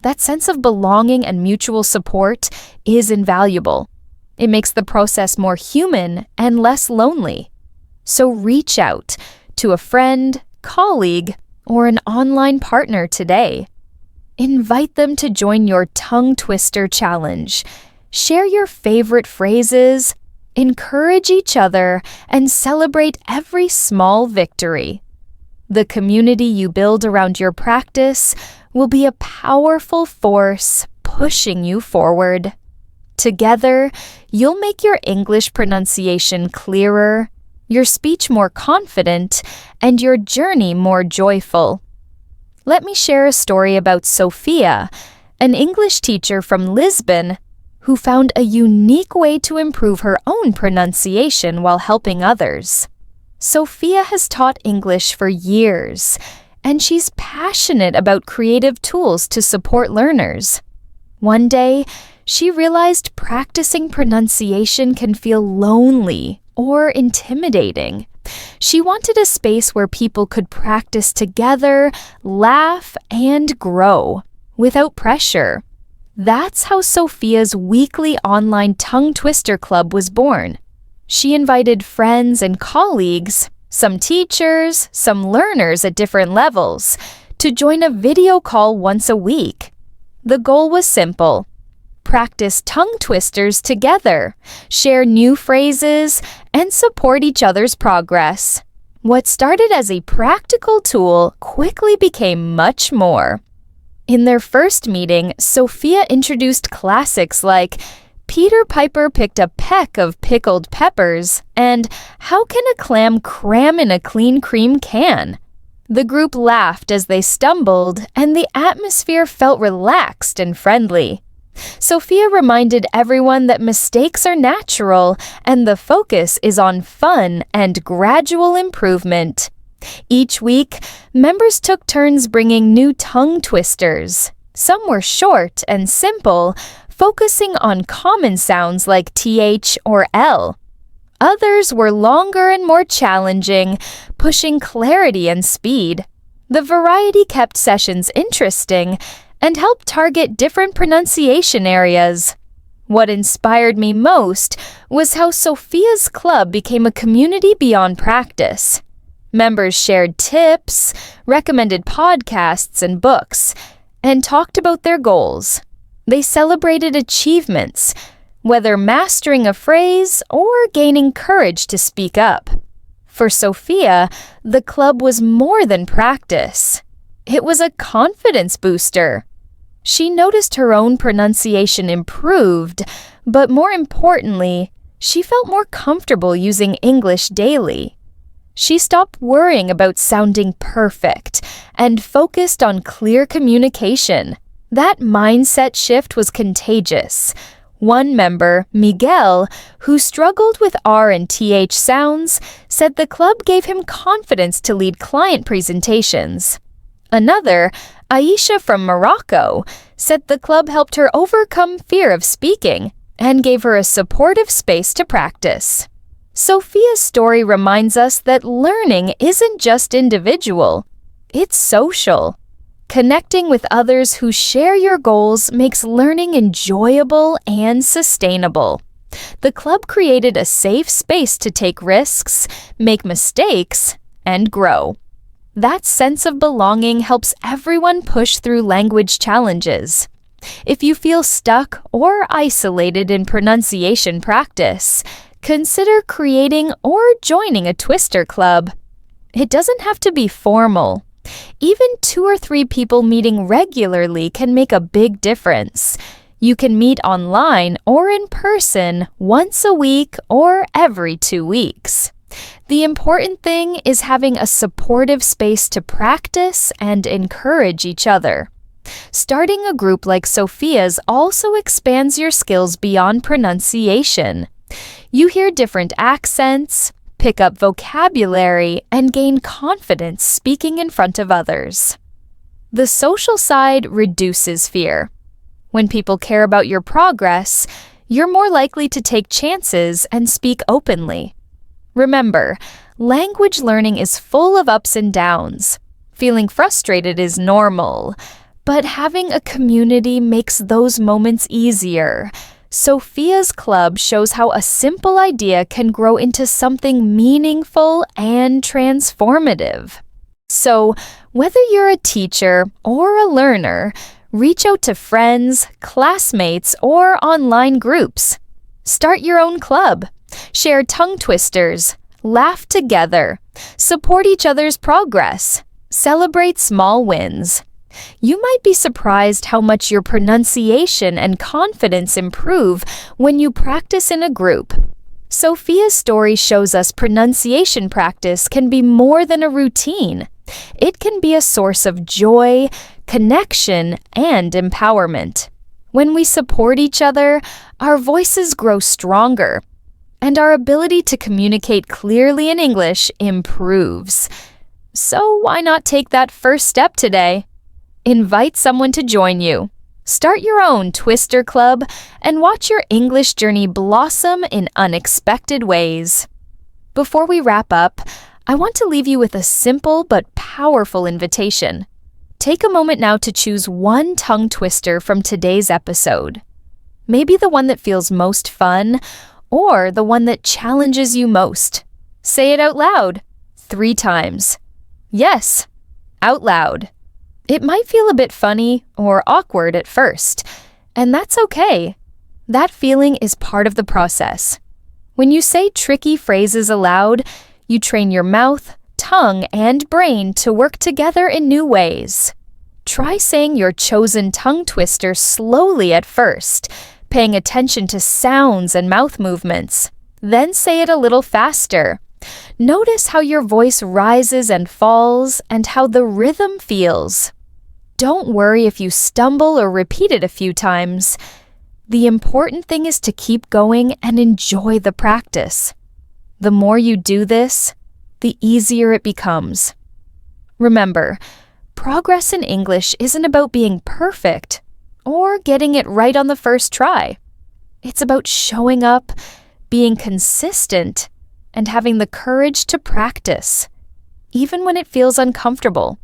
That sense of belonging and mutual support is invaluable. It makes the process more human and less lonely. So reach out to a friend, colleague, or an online partner today. Invite them to join your tongue twister challenge. Share your favorite phrases, encourage each other, and celebrate every small victory. The community you build around your practice will be a powerful force pushing you forward. Together, you'll make your English pronunciation clearer, your speech more confident, and your journey more joyful. Let me share a story about Sophia, an English teacher from Lisbon who found a unique way to improve her own pronunciation while helping others. Sophia has taught English for years, and she's passionate about creative tools to support learners. One day, she realized practicing pronunciation can feel lonely or intimidating. She wanted a space where people could practice together, laugh, and grow without pressure. That's how Sophia's weekly online tongue twister club was born. She invited friends and colleagues, some teachers, some learners at different levels, to join a video call once a week. The goal was simple: practice tongue twisters together, share new phrases, and support each other's progress. What started as a practical tool quickly became much more. In their first meeting, Sophia introduced classics like Peter Piper picked a peck of pickled peppers and how can a clam cram in a clean cream can? The group laughed as they stumbled, and the atmosphere felt relaxed and friendly. Sophia reminded everyone that mistakes are natural and the focus is on fun and gradual improvement. Each week, members took turns bringing new tongue twisters. Some were short and simple, focusing on common sounds like TH or L. Others were longer and more challenging, pushing clarity and speed. The variety kept sessions interesting and helped target different pronunciation areas. What inspired me most was how Sophia's club became a community beyond practice. Members shared tips, recommended podcasts and books, and talked about their goals. They celebrated achievements, whether mastering a phrase or gaining courage to speak up. For Sophia, the club was more than practice. It was a confidence booster. She noticed her own pronunciation improved, but more importantly, she felt more comfortable using English daily. She stopped worrying about sounding perfect and focused on clear communication. That mindset shift was contagious. One member, Miguel, who struggled with R and TH sounds, said the club gave him confidence to lead client presentations. Another, Aisha from Morocco, said the club helped her overcome fear of speaking and gave her a supportive space to practice. Sophia's story reminds us that learning isn't just individual, it's social. Connecting with others who share your goals makes learning enjoyable and sustainable. The club created a safe space to take risks, make mistakes, and grow. That sense of belonging helps everyone push through language challenges. If you feel stuck or isolated in pronunciation practice, consider creating or joining a twister club. It doesn't have to be formal. Even 2 or 3 people meeting regularly can make a big difference. You can meet online or in person once a week or every 2 weeks. The important thing is having a supportive space to practice and encourage each other. Starting a group like Sophia's also expands your skills beyond pronunciation. You hear different accents, pick up vocabulary, and gain confidence speaking in front of others. The social side reduces fear. When people care about your progress, you're more likely to take chances and speak openly. Remember, language learning is full of ups and downs. Feeling frustrated is normal, but having a community makes those moments easier. Sophia's club shows how a simple idea can grow into something meaningful and transformative. So, whether you're a teacher or a learner, reach out to friends, classmates, or online groups. Start your own club. Share tongue twisters. Laugh together. Support each other's progress. Celebrate small wins. You might be surprised how much your pronunciation and confidence improve when you practice in a group. Sophia's story shows us pronunciation practice can be more than a routine. It can be a source of joy, connection, and empowerment. When we support each other, our voices grow stronger, and our ability to communicate clearly in English improves. So why not take that first step today? Invite someone to join you. Start your own Twister Club and watch your English journey blossom in unexpected ways. Before we wrap up, I want to leave you with a simple but powerful invitation. Take a moment now to choose one tongue twister from today's episode. Maybe the one that feels most fun, or the one that challenges you most. Say it out loud 3 times. Yes, out loud. It might feel a bit funny or awkward at first, and that's okay. That feeling is part of the process. When you say tricky phrases aloud, you train your mouth, tongue, and brain to work together in new ways. Try saying your chosen tongue twister slowly at first, paying attention to sounds and mouth movements. Then say it a little faster. Notice how your voice rises and falls and how the rhythm feels. Don't worry if you stumble or repeat it a few times. The important thing is to keep going and enjoy the practice. The more you do this, the easier it becomes. Remember, progress in English isn't about being perfect or getting it right on the first try. It's about showing up, being consistent, and having the courage to practice, even when it feels uncomfortable.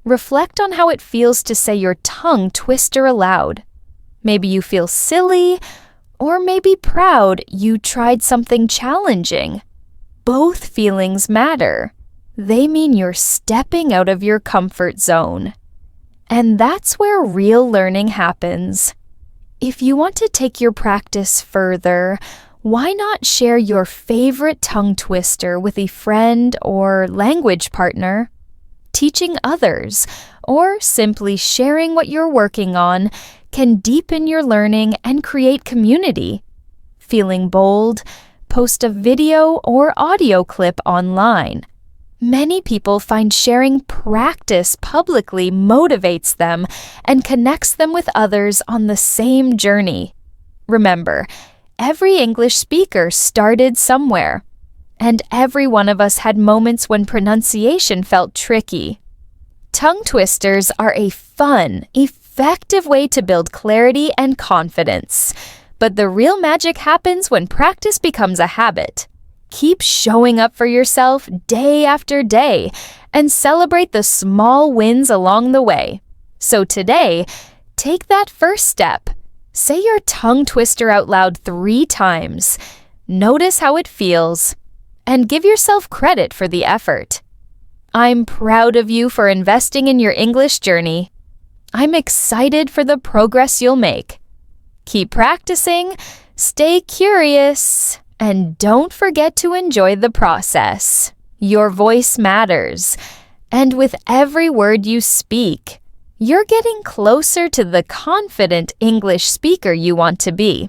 Reflect on how it feels to say your tongue twister aloud. Maybe you feel silly, or maybe proud you tried something challenging. Both feelings matter. They mean you're stepping out of your comfort zone. And that's where real learning happens. If you want to take your practice further, why not share your favorite tongue twister with a friend or language partner? Teaching others, or simply sharing what you're working on, can deepen your learning and create community. Feeling bold? Post a video or audio clip online. Many people find sharing practice publicly motivates them and connects them with others on the same journey. Remember, every English speaker started somewhere. And every one of us had moments when pronunciation felt tricky. Tongue twisters are a fun, effective way to build clarity and confidence. But the real magic happens when practice becomes a habit. Keep showing up for yourself day after day and celebrate the small wins along the way. So today, take that first step. Say your tongue twister out loud 3 times. Notice how it feels. And give yourself credit for the effort. I'm proud of you for investing in your English journey. I'm excited for the progress you'll make. Keep practicing, stay curious, and don't forget to enjoy the process. Your voice matters, and with every word you speak, you're getting closer to the confident English speaker you want to be.